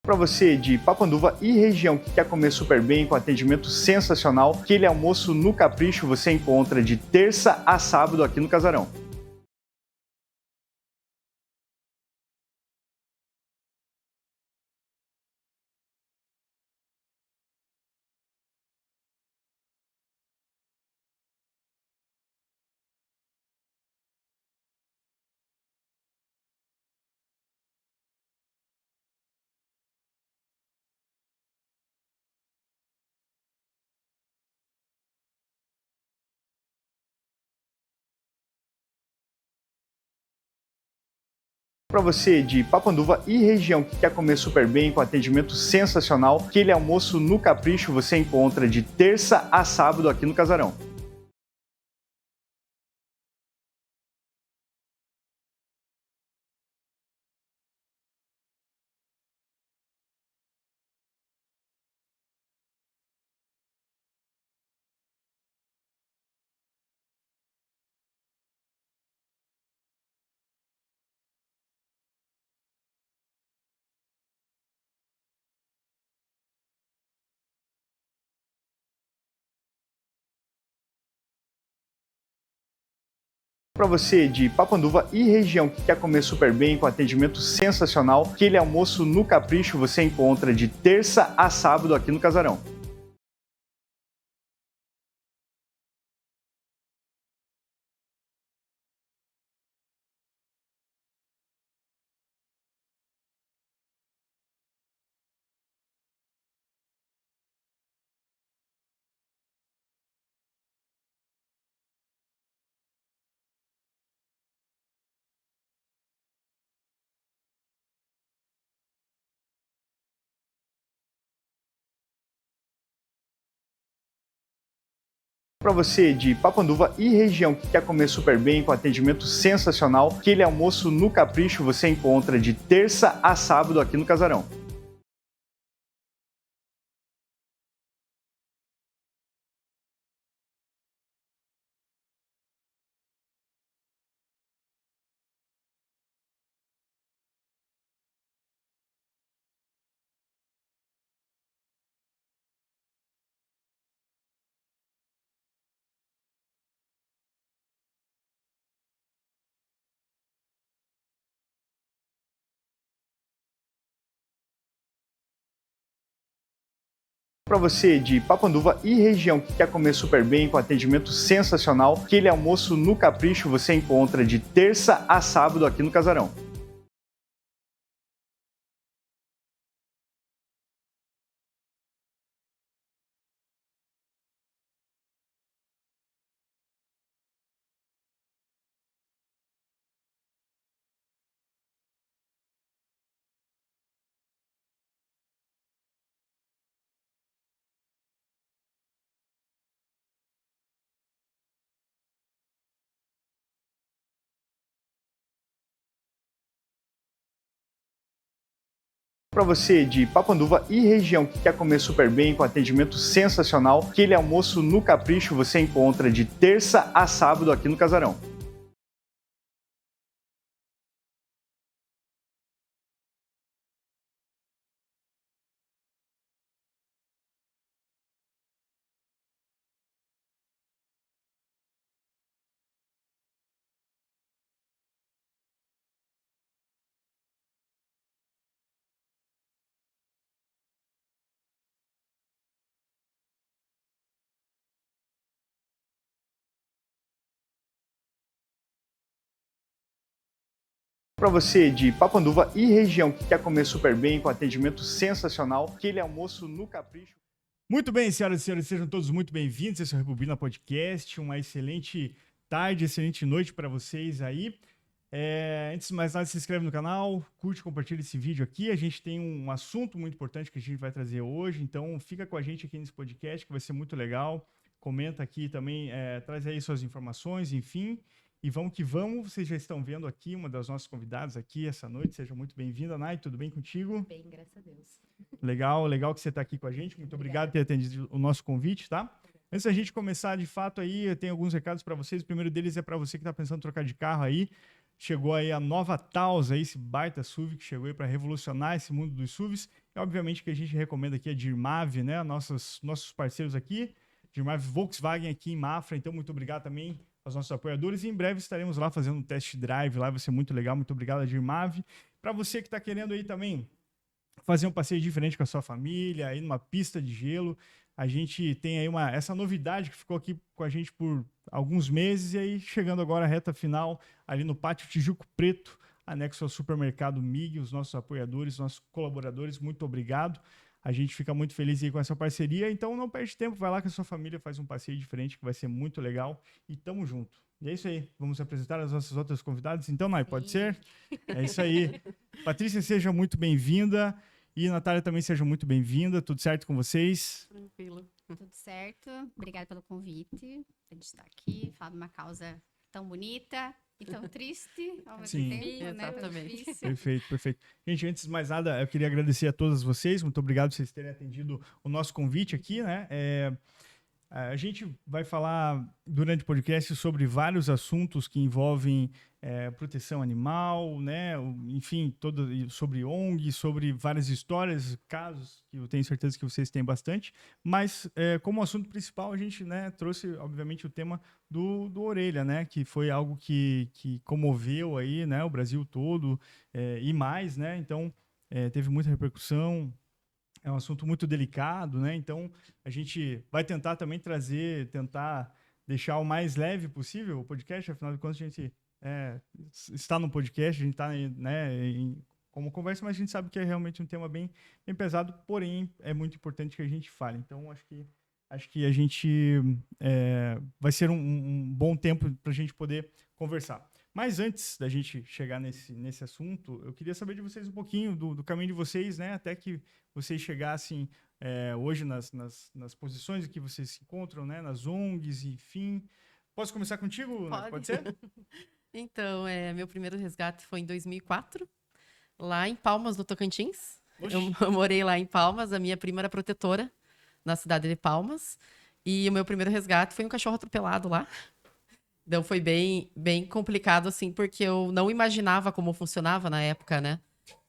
Para você de Papanduva e região que quer comer super bem, com atendimento sensacional, aquele almoço no Capricho você encontra de terça a sábado aqui no Casarão. Para você de Papanduva e região que quer comer super bem, com atendimento sensacional, aquele almoço no Capricho você encontra de terça a sábado aqui no Casarão. Para você de Papanduva e região que quer comer super bem, com atendimento sensacional, aquele almoço no Capricho você encontra de terça a sábado aqui no Casarão. Para você de Papanduva e região que quer comer super bem, com atendimento sensacional, aquele almoço no Capricho você encontra de terça a sábado aqui no Casarão. Para você de Papanduva e região que quer comer super bem, com atendimento sensacional, aquele almoço no Capricho você encontra de terça a sábado aqui no Casarão. Para você de Papanduva e região que quer comer super bem, com atendimento sensacional, aquele almoço no Capricho você encontra de terça a sábado aqui no Casarão. Para você de Papanduva e região que quer comer super bem, com atendimento sensacional, aquele almoço no Capricho. Muito bem, senhoras e senhores, sejam todos muito bem-vindos. Esse é o Rebobina Podcast. Uma excelente tarde, excelente noite para vocês aí. Antes de mais nada, se inscreve no canal, curte, compartilha esse vídeo aqui. A gente tem um assunto muito importante que a gente vai trazer hoje, então fica com a gente aqui nesse podcast que vai ser muito legal. Comenta aqui também, traz aí suas informações, enfim. E vamos que vamos, vocês já estão vendo aqui uma das nossas convidadas aqui essa noite. Seja muito bem-vinda, Nai, tudo bem contigo? Bem, graças a Deus. Legal que você está aqui com a gente. Muito obrigado por ter atendido o nosso convite, tá? Antes da gente começar, de fato, aí, eu tenho alguns recados para vocês. O primeiro deles é para você que está pensando em trocar de carro aí. chegou aí a nova Taos, aí, esse baita SUV que chegou aí para revolucionar esse mundo dos SUVs. E obviamente que a gente recomenda aqui a Dirmav, né? Nossos parceiros aqui, Dirmav Volkswagen aqui em Mafra. Então, muito obrigado também aos nossos apoiadores. E em breve estaremos lá fazendo um test drive lá, vai ser muito legal. Muito obrigado a Dirmav. Para você que está querendo aí também fazer um passeio diferente com a sua família, aí numa pista de gelo, a gente tem aí essa novidade que ficou aqui com a gente por alguns meses, e aí chegando agora a reta final, ali no Pátio Tijuco Preto, anexo ao supermercado MIG, os nossos apoiadores, nossos colaboradores, muito obrigado. A gente fica muito feliz aí com essa parceria, então não perde tempo, vai lá com a sua família, faz um passeio diferente que vai ser muito legal, e tamo junto. E é isso aí, vamos apresentar as nossas outras convidadas, então, Nai, pode ser? É isso aí. Patrícia, seja muito bem-vinda. E Natália também seja muito bem-vinda. Tudo certo com vocês? Tranquilo. Tudo certo. Obrigada pelo convite. A gente está aqui, falar de uma causa tão bonita e tão triste ao mesmo tempo, né? Exatamente. Perfeito, perfeito. Gente, antes de mais nada, eu queria agradecer a todas vocês. Muito obrigado por vocês terem atendido o nosso convite aqui, né? A gente vai falar durante o podcast sobre vários assuntos que envolvem proteção animal, né? Enfim, sobre ONG, sobre várias histórias, casos que eu tenho certeza que vocês têm bastante. Mas como assunto principal, a gente, né, trouxe, obviamente, o tema do Orelha, né? Que foi algo que comoveu aí, né, o Brasil todo e mais, né? Então, teve muita repercussão. É um assunto muito delicado, né? Então, a gente vai tentar também tentar deixar o mais leve possível o podcast. Afinal de contas, a gente está no podcast, a gente está, né, como conversa, mas a gente sabe que é realmente um tema bem, bem pesado, porém, é muito importante que a gente fale. Então, acho que a gente vai ser um bom tempo para a gente poder conversar. Mas antes da gente chegar nesse assunto, eu queria saber de vocês um pouquinho do caminho de vocês, né? Até que vocês chegassem hoje nas posições em que vocês se encontram, né? Nas ONGs, enfim. Posso começar contigo? Pode ser? Então, meu primeiro resgate foi em 2004, lá em Palmas, no Tocantins. Eu morei lá em Palmas, a minha prima era protetora na cidade de Palmas. E o meu primeiro resgate foi um cachorro atropelado lá. Então foi bem, bem complicado, assim, porque eu não imaginava como funcionava na época, né?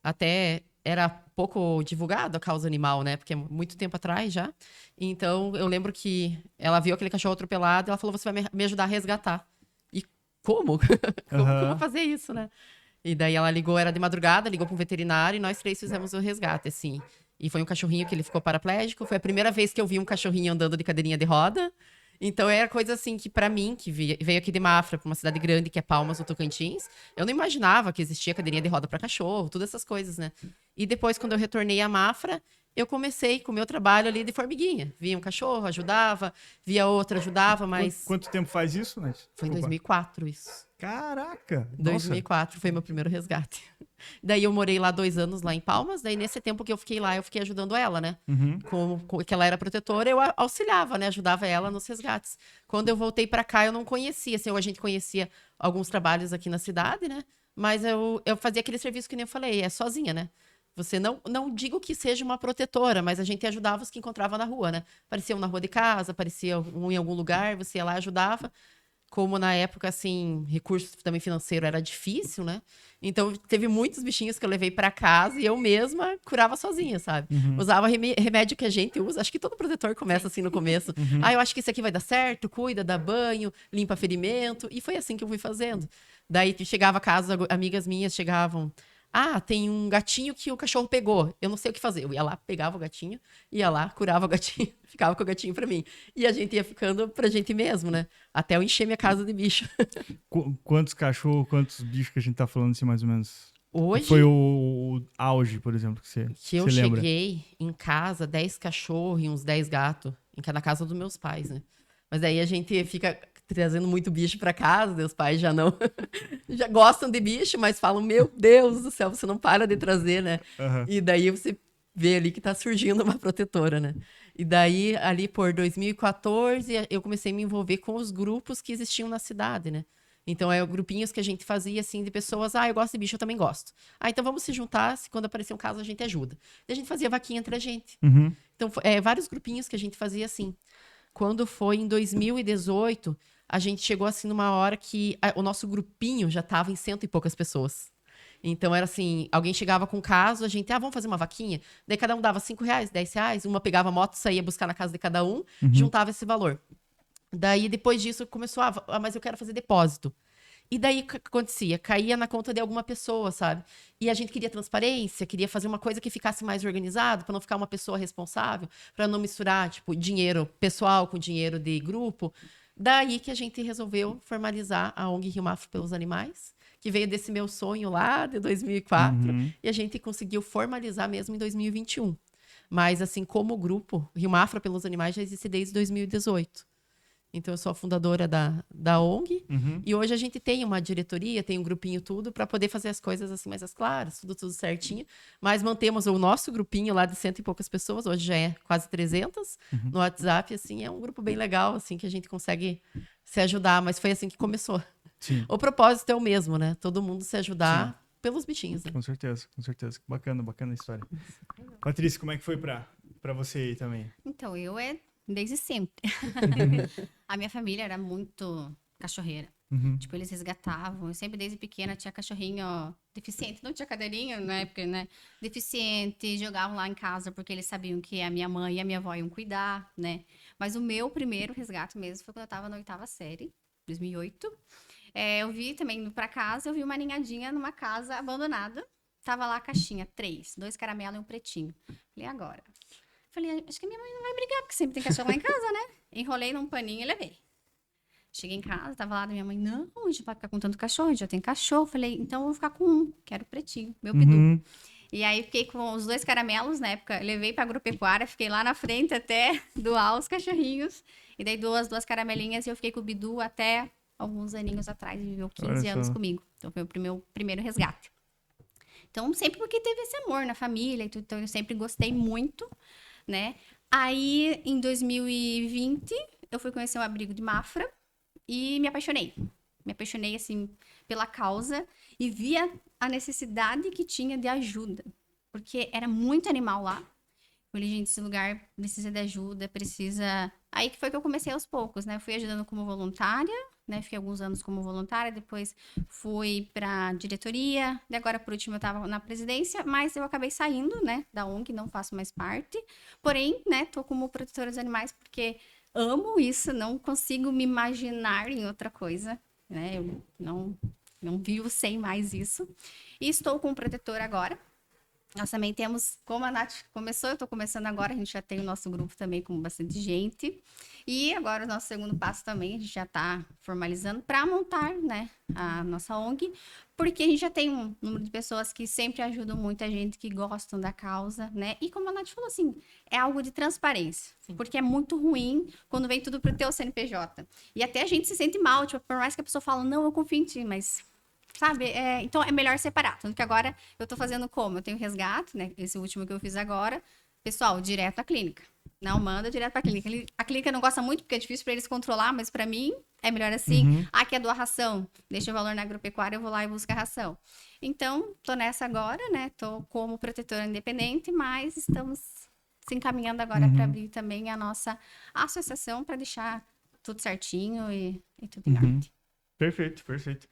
Até era pouco divulgado a causa animal, né? Porque é muito tempo atrás já. Então eu lembro que ela viu aquele cachorro atropelado e ela falou: você vai me ajudar a resgatar. E como? Como que eu vou fazer isso, né? E daí ela ligou, era de madrugada, ligou para um veterinário e nós três fizemos o resgate, assim. E foi um cachorrinho que ele ficou paraplégico. Foi a primeira vez que eu vi um cachorrinho andando de cadeirinha de roda. Então era coisa assim que pra mim, que veio aqui de Mafra, pra uma cidade grande que é Palmas, no Tocantins, eu não imaginava que existia cadeirinha de roda pra cachorro, todas essas coisas, né? E depois, quando eu retornei a Mafra, eu comecei com o meu trabalho ali de formiguinha. Via um cachorro, ajudava, via outro, ajudava, mas... Quanto tempo faz isso, né? Foi em 2004 isso. Caraca! 2004 foi meu primeiro resgate. Daí eu morei lá 2 anos, lá em Palmas. Daí nesse tempo que eu fiquei lá, eu fiquei ajudando ela, né? Uhum. Que ela era protetora, eu auxiliava, né? Ajudava ela nos resgates. Quando eu voltei pra cá, eu não conhecia. Assim, a gente conhecia alguns trabalhos aqui na cidade, né? Mas eu fazia aquele serviço que nem eu falei, sozinha, né? Você não digo que seja uma protetora, mas a gente ajudava os que encontrava na rua, né? Aparecia um na rua de casa, aparecia um em algum lugar, você ia lá e ajudava. Como na época, assim, recurso também financeiro era difícil, né? Então, teve muitos bichinhos que eu levei pra casa e eu mesma curava sozinha, sabe? Uhum. Usava remédio que a gente usa. Acho que todo protetor começa assim no começo. Uhum. Eu acho que isso aqui vai dar certo, cuida, dá banho, limpa ferimento. E foi assim que eu fui fazendo. Daí, chegava a casa, amigas minhas chegavam... tem um gatinho que o cachorro pegou. Eu não sei o que fazer. Eu ia lá, pegava o gatinho, ia lá, curava o gatinho, ficava com o gatinho pra mim. E a gente ia ficando pra gente mesmo, né? Até eu encher minha casa de bicho. Quantos cachorros, quantos bichos que a gente tá falando assim, mais ou menos? Hoje... Foi o auge, por exemplo, que eu você lembra? cheguei em casa, 10 cachorros e uns 10 gatos. Na casa dos meus pais, né? Mas daí a gente fica trazendo muito bicho pra casa, meus pais já não... já gostam de bicho, mas falam, meu Deus do céu, você não para de trazer, né? Uhum. E daí você vê ali que tá surgindo uma protetora, né? E daí, ali por 2014, eu comecei a me envolver com os grupos que existiam na cidade, né? Então, grupinhos que a gente fazia, assim, de pessoas, eu gosto de bicho, eu também gosto. Então vamos se juntar, se quando aparecer um caso a gente ajuda. E a gente fazia vaquinha entre a gente. Uhum. Então, vários grupinhos que a gente fazia assim. Quando foi em 2018, a gente chegou assim numa hora que o nosso grupinho já tava em 100 e poucas pessoas. Então era assim, alguém chegava com um caso, a gente, vamos fazer uma vaquinha? Daí cada um dava R$5, R$10, uma pegava a moto, saía buscar na casa de cada um, juntava esse valor. Daí depois disso começou, mas eu quero fazer depósito. E daí o que acontecia? Caía na conta de alguma pessoa, sabe? E a gente queria transparência, queria fazer uma coisa que ficasse mais organizado, para não ficar uma pessoa responsável, para não misturar, tipo, dinheiro pessoal com dinheiro de grupo. Daí que a gente resolveu formalizar a ONG Rio Mafra pelos Animais, que veio desse meu sonho lá de 2004, e a gente conseguiu formalizar mesmo em 2021. Mas, assim, como grupo, Rio Mafra pelos Animais já existe desde 2018. Então, eu sou a fundadora da ONG. E hoje a gente tem uma diretoria, tem um grupinho tudo, para poder fazer as coisas assim mais claras, tudo certinho. Mas mantemos o nosso grupinho lá de 100 e poucas pessoas, hoje já é quase 300 no WhatsApp. Assim, é um grupo bem legal, assim, que a gente consegue se ajudar. Mas foi assim que começou. Sim. O propósito é o mesmo, né? Todo mundo se ajudar pelos bichinhos. Né? Com certeza, com certeza. Bacana a história. Patrícia, como é que foi pra você aí também? Então, desde sempre. A minha família era muito cachorreira. Tipo, eles resgatavam. Eu sempre, desde pequena, tinha cachorrinho deficiente. Não tinha cadeirinha na época, né? Deficiente. Jogavam lá em casa porque eles sabiam que a minha mãe e a minha avó iam cuidar, né? Mas o meu primeiro resgate mesmo foi quando eu tava na 8ª série, 2008. Eu vi também, indo pra casa, eu vi uma ninhadinha numa casa abandonada. Tava lá a caixinha, 2 caramelos e um pretinho. Falei, agora? Falei, acho que minha mãe não vai brigar, porque sempre tem cachorro lá em casa, né? Enrolei num paninho e levei. Cheguei em casa, tava lá da minha mãe, não, a gente vai ficar com tanto cachorro, a gente já tem cachorro. Falei, então eu vou ficar com um, quero pretinho, meu pidu. E aí fiquei com os 2 caramelos, na época, levei pra agropecuária, fiquei lá na frente até doar os cachorrinhos. E daí duas caramelinhas e eu fiquei com o bidu até alguns aninhos atrás, ele viveu 15 anos comigo. Então foi o meu primeiro resgate. Então, sempre porque teve esse amor na família, e tudo, então eu sempre gostei muito, né? Aí, em 2020, eu fui conhecer um abrigo de Mafra e me apaixonei. Me apaixonei, assim, pela causa e via a necessidade que tinha de ajuda. Porque era muito animal lá. Eu falei, gente, esse lugar precisa de ajuda, precisa... Aí que foi que eu comecei aos poucos, né? Eu fui ajudando como voluntária, né? Fiquei alguns anos como voluntária, depois fui pra diretoria, e agora, por último, eu tava na presidência, mas eu acabei saindo, né, da ONG, não faço mais parte. Porém, né, tô como protetora dos animais porque amo isso, não consigo me imaginar em outra coisa, né? Eu não vivo sem mais isso. E estou como protetora agora. Nós também temos, como a Nath começou, eu estou começando agora, a gente já tem o nosso grupo também com bastante gente. E agora o nosso segundo passo também, a gente já está formalizando para montar, né, a nossa ONG, porque a gente já tem um número de pessoas que sempre ajudam muita gente, que gostam da causa, né? E como a Nath falou assim, é algo de transparência, porque é muito ruim quando vem tudo para o teu CNPJ. E até a gente se sente mal, tipo, por mais que a pessoa fala, não, eu confio em ti, mas... Sabe? Então é melhor separar. Tanto que agora eu tô fazendo como? Eu tenho resgate, né? Esse último que eu fiz agora. Pessoal, direto à clínica. Não manda direto pra clínica. A clínica não gosta muito porque é difícil pra eles controlar, mas pra mim é melhor assim. Quer doar ração? Deixa o valor na agropecuária, eu vou lá e busco a ração. Então, tô nessa agora, né? Tô como protetora independente, mas estamos se encaminhando agora para abrir também a nossa associação para deixar tudo certinho e tudo em ordem. Perfeito, perfeito.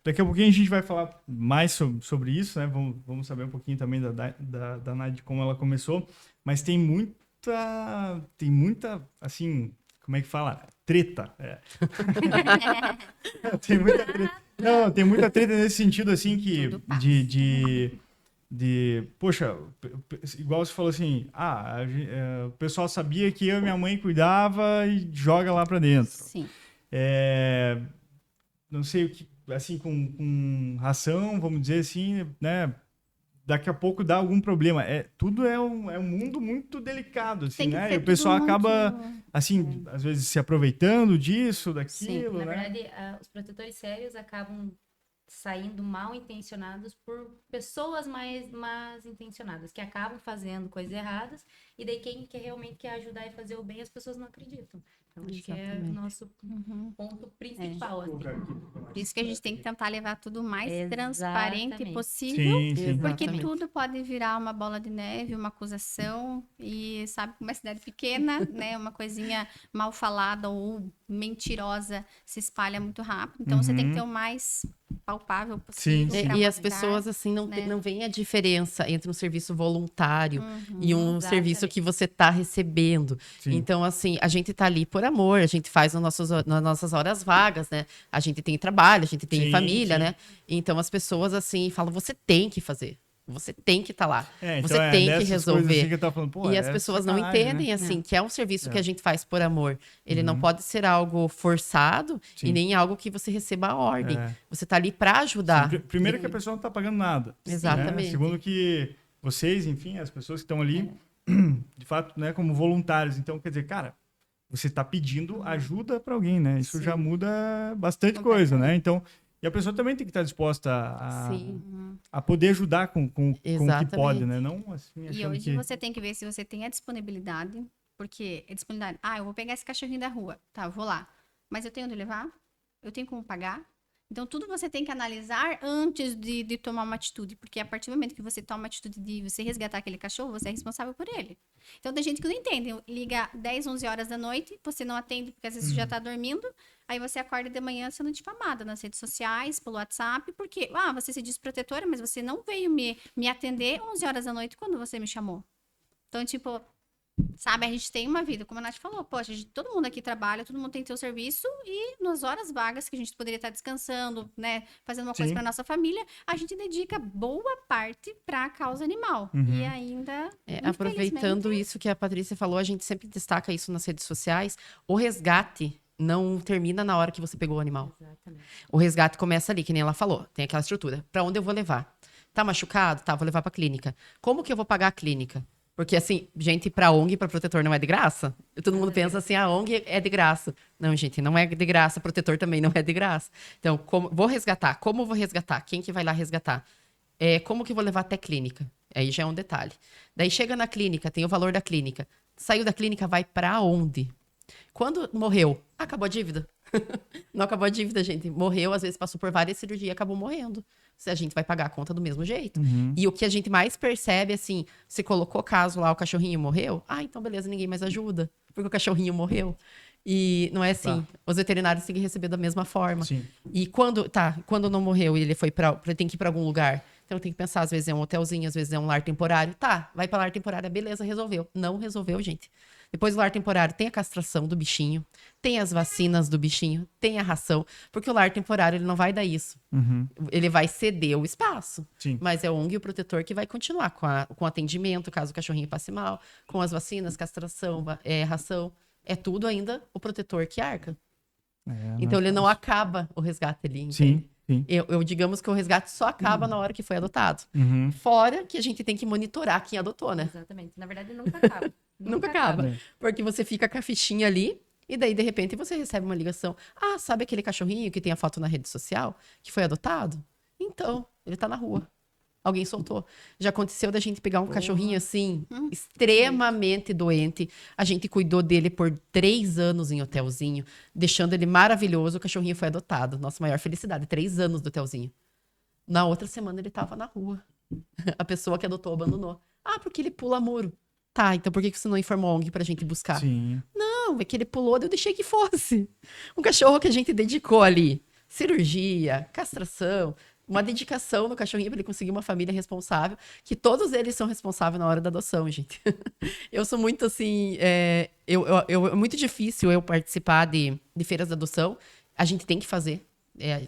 Daqui a pouquinho a gente vai falar mais sobre isso, né? Vamos saber um pouquinho também da Nádia, como ela começou. Mas tem muita, assim, como é que fala? Treta. Tem muita treta. Não, tem muita treta nesse sentido, assim, que poxa, igual você falou assim, o pessoal sabia que eu e minha mãe cuidava e joga lá pra dentro. Sim. Não sei o que, assim, com ração, vamos dizer assim, né? Daqui a pouco dá algum problema. Tudo é um mundo muito delicado, assim, né? E o pessoal acaba, assim, às vezes se aproveitando disso, daquilo, Na né? verdade, os protetores sérios acabam saindo mal intencionados por pessoas mais intencionadas, que acabam fazendo coisas erradas, e daí quem realmente quer ajudar e fazer o bem, as pessoas não acreditam. Então, acho que é o Exatamente. nosso ponto principal, assim. Por isso que a gente tem que tentar levar tudo o mais transparente Exatamente. possível. Sim, sim. Porque Exatamente. tudo pode virar uma bola de neve, uma acusação. E sabe, como é cidade pequena, né? Uma coisinha mal falada ou mentirosa se espalha muito rápido. Então você tem que ter o mais palpável possível. Sim. pra E as mostrar. pessoas, assim, né? não veem a diferença entre um serviço voluntário e um Exatamente. serviço que você está recebendo. Sim. Então, assim, a gente tá ali por amor, a gente faz nas nossas horas vagas, né? A gente tem trabalho, a gente tem Sim, família, sim. né? Então, as pessoas, assim, falam, você tem que fazer. Você tem que estar lá. Então você tem que dessas coisas resolver. assim que eu tava falando, pô, E as pessoas não sacanagem, entendem, né? assim, que é um serviço que É. a gente faz por amor. Ele não Uhum. pode ser algo forçado Sim. e nem algo que você receba a ordem. É. Você tá ali para ajudar. Sim, primeiro que a pessoa não tá pagando nada. Exatamente. Né? Segundo que vocês, enfim, as pessoas que estão ali, de fato, né, como voluntários. Então, quer dizer, cara, você tá pedindo ajuda para alguém, né? Isso Sim. já muda bastante coisa, né? Então, e a pessoa também tem que estar disposta Sim. a poder ajudar com o que Exatamente. pode, né? Não assim, E achando hoje que... você tem que ver se você tem a disponibilidade. Porque é disponibilidade. Ah, eu vou pegar esse cachorrinho da rua. Tá, eu vou lá. Mas eu tenho onde levar? Eu tenho como pagar? Então, tudo você tem que analisar antes de tomar uma atitude. Porque a partir do momento que você toma a atitude de você resgatar aquele cachorro, você é responsável por ele. Então, tem gente que não entende. Liga 10, 11 horas da noite, você não atende porque às vezes você já tá dormindo. Aí você acorda de manhã sendo difamada nas redes sociais, pelo WhatsApp. Porque, você se diz protetora, mas você não veio me atender 11 horas da noite quando você me chamou. Então, tipo... Sabe, a gente tem uma vida, como a Nath falou, poxa, todo mundo aqui trabalha, todo mundo tem seu serviço e nas horas vagas que a gente poderia estar descansando, né, fazendo uma coisa Sim. para nossa família, a gente dedica boa parte para a causa animal. E ainda, Aproveitando isso que a Patrícia falou, a gente sempre destaca isso nas redes sociais. O resgate não termina na hora que você pegou o animal. Exatamente. O resgate começa ali, que nem ela falou. Tem aquela estrutura. Para onde eu vou levar? Tá machucado? Tá, vou levar pra clínica. Como que eu vou pagar a clínica? Porque, assim, gente, pra ONG e pra protetor não é de graça. Todo mundo pensa assim, a ONG é de graça. Não, gente, não é de graça. Protetor também não é de graça. Então, vou resgatar. Como vou resgatar? Quem que vai lá resgatar? Como que eu vou levar até clínica? Aí já é um detalhe. Daí chega na clínica, tem o valor da clínica. Saiu da clínica, vai pra onde? Quando morreu, acabou a dívida. Não acabou a dívida, gente. Morreu, às vezes passou por várias cirurgias e acabou morrendo. Se a gente vai pagar a conta do mesmo jeito. E o que a gente mais percebe, assim, se colocou caso lá, o cachorrinho morreu, então beleza, ninguém mais ajuda, porque o cachorrinho morreu. E não é assim. Os veterinários têm que receber da mesma forma. Sim. E quando não morreu e ele foi ele tem que ir pra algum lugar. Então tem que pensar, às vezes é um hotelzinho, às vezes é um lar temporário. Tá, vai pra lar temporário, beleza, resolveu. Não resolveu, gente. Depois do lar temporário tem a castração do bichinho, tem as vacinas do bichinho, tem a ração, porque o lar temporário ele não vai dar isso. Ele vai ceder o espaço. Sim. Mas é o ONG e o protetor que vai continuar com o atendimento, caso o cachorrinho passe mal, com as vacinas, castração, ração. É tudo ainda o protetor que arca. Então ele não acaba o resgate ali, entende? Sim, sim. Eu digamos que o resgate só acaba na hora que foi adotado. Fora que a gente tem que monitorar quem adotou, né? Exatamente. Na verdade, nunca acaba. Nunca acaba. É. Porque você fica com a fichinha ali e daí, de repente, você recebe uma ligação. Ah, sabe aquele cachorrinho que tem a foto na rede social? Que foi adotado? Então, ele tá na rua. Alguém soltou. Já aconteceu da gente pegar um cachorrinho assim, extremamente doente. A gente cuidou dele por 3 anos em hotelzinho, deixando ele maravilhoso. O cachorrinho foi adotado. Nossa maior felicidade, 3 anos do hotelzinho. Na outra semana ele tava na rua. A pessoa que adotou abandonou. Ah, porque ele pula muro. Tá, então por que você não informou a ONG pra gente buscar? Sim. Não, é que ele pulou, eu deixei que fosse. Um cachorro que a gente dedicou ali. Cirurgia, castração, uma dedicação no cachorrinho para ele conseguir uma família responsável, que todos eles são responsáveis na hora da adoção, gente. Eu sou muito assim, é muito difícil eu participar de feiras de adoção. A gente tem que fazer.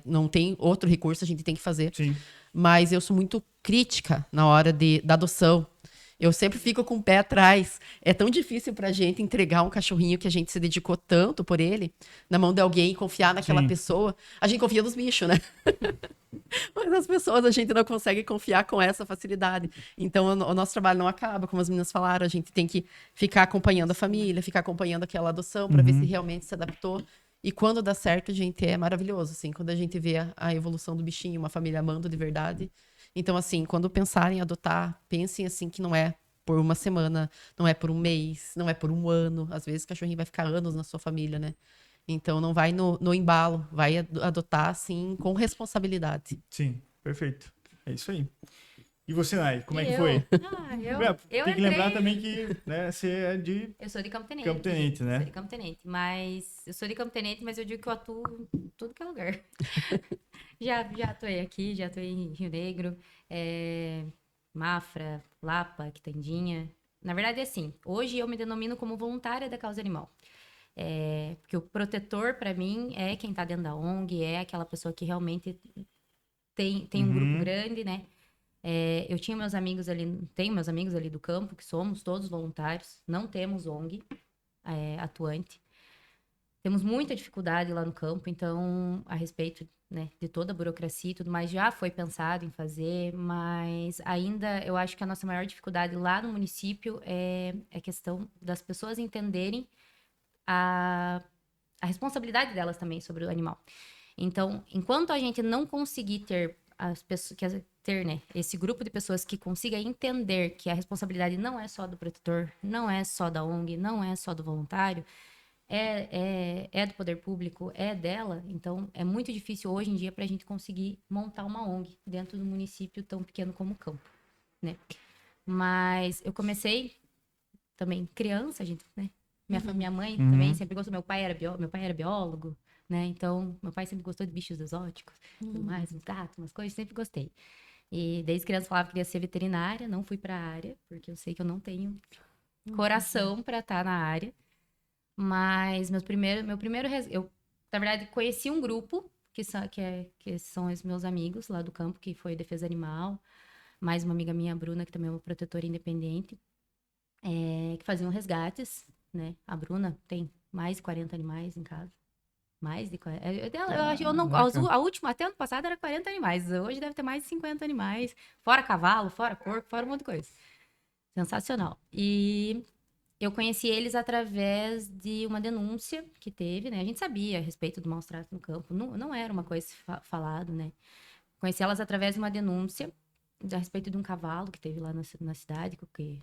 Não tem outro recurso, a gente tem que fazer. Sim. Mas eu sou muito crítica na hora da adoção. Eu sempre fico com o pé atrás. É tão difícil pra gente entregar um cachorrinho que a gente se dedicou tanto por ele, na mão de alguém, confiar naquela pessoa. A gente confia nos bichos, né? Mas as pessoas a gente não consegue confiar com essa facilidade. Então, o nosso trabalho não acaba, como as meninas falaram. A gente tem que ficar acompanhando a família, ficar acompanhando aquela adoção para ver se realmente se adaptou. E quando dá certo, gente, é maravilhoso, assim. Quando a gente vê a evolução do bichinho, uma família amando de verdade. Então, assim, quando pensarem em adotar, pensem, assim, que não é por uma semana, não é por um mês, não é por um ano. Às vezes o cachorrinho vai ficar anos na sua família, né? Então não vai no embalo, vai adotar, assim, com responsabilidade. Sim, perfeito. É isso aí. E você, Nai, como é que E foi? eu Tem que lembrar entrei- também que, né, você é de Eu sou de Campo Tenente. Campo Tenente, né? Sou de Campo Tenente, mas eu sou de Campo Tenente, mas eu digo que eu atuo em tudo que é lugar. Já atuei aqui, já atuei em Rio Negro, Mafra, Lapa, Quitandinha. Na verdade, é assim, hoje eu me denomino como voluntária da causa animal. Porque o protetor, para mim, é quem tá dentro da ONG, é aquela pessoa que realmente tem um grupo grande, né? Eu tinha meus amigos ali, tenho meus amigos ali do campo, que somos todos voluntários, não temos ONG atuante. Temos muita dificuldade lá no campo, então, a respeito, né, de toda a burocracia e tudo mais, já foi pensado em fazer, mas ainda eu acho que a nossa maior dificuldade lá no município é a questão das pessoas entenderem a responsabilidade delas também sobre o animal. Então, enquanto a gente não conseguir ter as pessoas, né, esse grupo de pessoas que consiga entender que a responsabilidade não é só do protetor, não é só da ONG, não é só do voluntário, é do poder público, é dela. Então, é muito difícil hoje em dia para a gente conseguir montar uma ONG dentro do município tão pequeno como o Campo, né? Mas eu comecei também criança, gente, né? Minha mãe também sempre gostou. Meu pai era biólogo, né? Então, meu pai sempre gostou de bichos exóticos, tudo mais, uns gatos, umas coisas, sempre gostei. E desde criança falava que queria ser veterinária, não fui para a área, porque eu sei que eu não tenho coração para estar na área. Mas meu primeiro eu, na verdade, conheci um grupo que são os meus amigos lá do campo, que foi Defesa Animal, mais uma amiga minha, a Bruna, que também é uma protetora independente, que faziam resgates, né? A Bruna tem mais de 40 animais em casa. Mais de 40. A última, até ano passado, era 40 animais. Hoje deve ter mais de 50 animais. Fora cavalo, fora porco, fora um monte de coisa. Sensacional. E eu conheci eles através de uma denúncia que teve, né? A gente sabia a respeito do maus tratos no campo. Não era uma coisa falada, né? Conheci elas através de uma denúncia a respeito de um cavalo que teve lá na cidade, que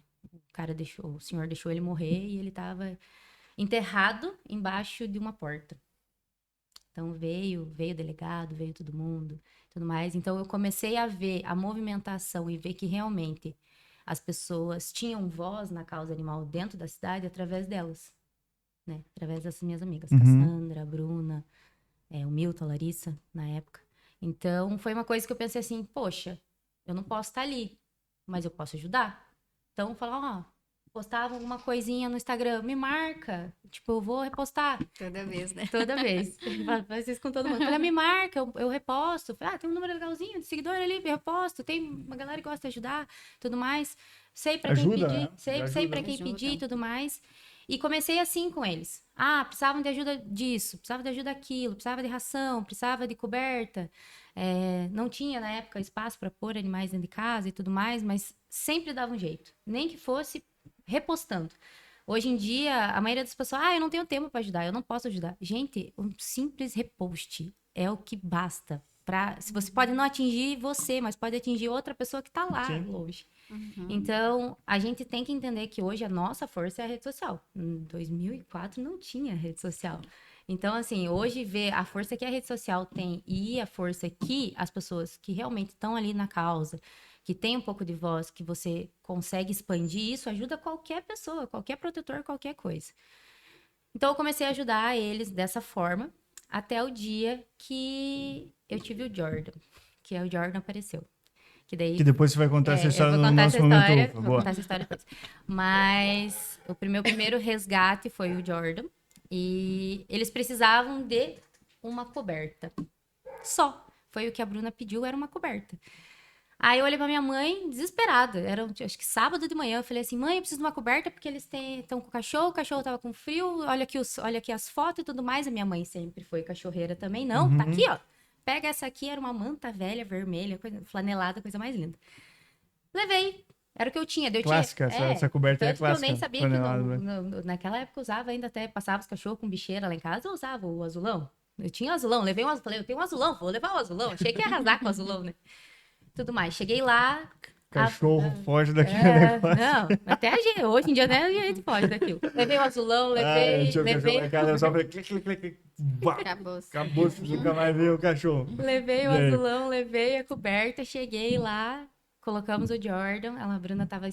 o senhor deixou ele morrer e ele estava enterrado embaixo de uma porta. Então veio o delegado, veio todo mundo, tudo mais. Então eu comecei a ver a movimentação e ver que realmente as pessoas tinham voz na causa animal dentro da cidade através delas, né? Através dessas minhas amigas, Cassandra, a Bruna, o Milton, a Larissa, na época. Então foi uma coisa que eu pensei assim, poxa, eu não posso estar ali, mas eu posso ajudar. Então falar, postava alguma coisinha no Instagram, me marca. Tipo, eu vou repostar. Toda vez, né? Toda vez. Faz isso com todo mundo. Falei, me marca, eu reposto. Falei, tem um número legalzinho de seguidor ali, eu reposto. Tem uma galera que gosta de ajudar, tudo mais. Sei pra quem pedir. Né? Sei pra quem pedir e tudo mais. E comecei assim com eles. Precisavam de ajuda disso, precisava de ajuda daquilo, precisava de ração, precisava de coberta. Não tinha, na época, espaço para pôr animais dentro de casa e tudo mais, mas sempre dava um jeito. Nem que fosse repostando. Hoje em dia, a maioria das pessoas, eu não tenho tempo para ajudar, eu não posso ajudar. Gente, um simples repost é o que basta. Se você pode não atingir você, mas pode atingir outra pessoa que está lá longe. Então, a gente tem que entender que hoje a nossa força é a rede social. Em 2004 não tinha rede social. Então, assim, hoje ver a força que a rede social tem e a força que as pessoas que realmente estão ali na causa, que tem um pouco de voz, que você consegue expandir, isso ajuda qualquer pessoa, qualquer protetor, qualquer coisa. Então, eu comecei a ajudar eles dessa forma, até o dia que eu tive o Jordan, que o Jordan apareceu. Que depois você vai contar essa história no nosso momento. Vou contar essa história depois. Mas o meu primeiro resgate foi o Jordan. E eles precisavam de uma coberta. Só. Foi o que a Bruna pediu, era uma coberta. Aí eu olhei pra minha mãe, desesperada. Era, acho que sábado de manhã. Eu falei assim, mãe, eu preciso de uma coberta porque eles estão com o cachorro tava com frio. Olha aqui as fotos e tudo mais. A minha mãe sempre foi cachorreira também. Não, tá aqui, ó. Pega essa aqui, era uma manta velha, vermelha, flanelada, coisa mais linda. Levei. Era o que eu tinha. Clássica, essa coberta é clássica. Eu nem sabia que naquela época eu usava, ainda até passava os cachorros com bicheira lá em casa, eu usava o azulão. Eu tinha azulão, levei um azulão, falei, eu tenho um azulão, vou levar o azulão. Achei que ia arrasar com o azulão, né? Tudo mais. Cheguei lá, Cachorro foge daquele negócio. Não, até a gente, hoje em dia até a gente foge daquilo. Levei o azulão, levei... Tinha o cachorro lá em casa, só falei, clic, bah, acabou, nunca mais veio o cachorro. Levei o azulão, levei a coberta, cheguei lá, colocamos o Jordan, a Bruna tava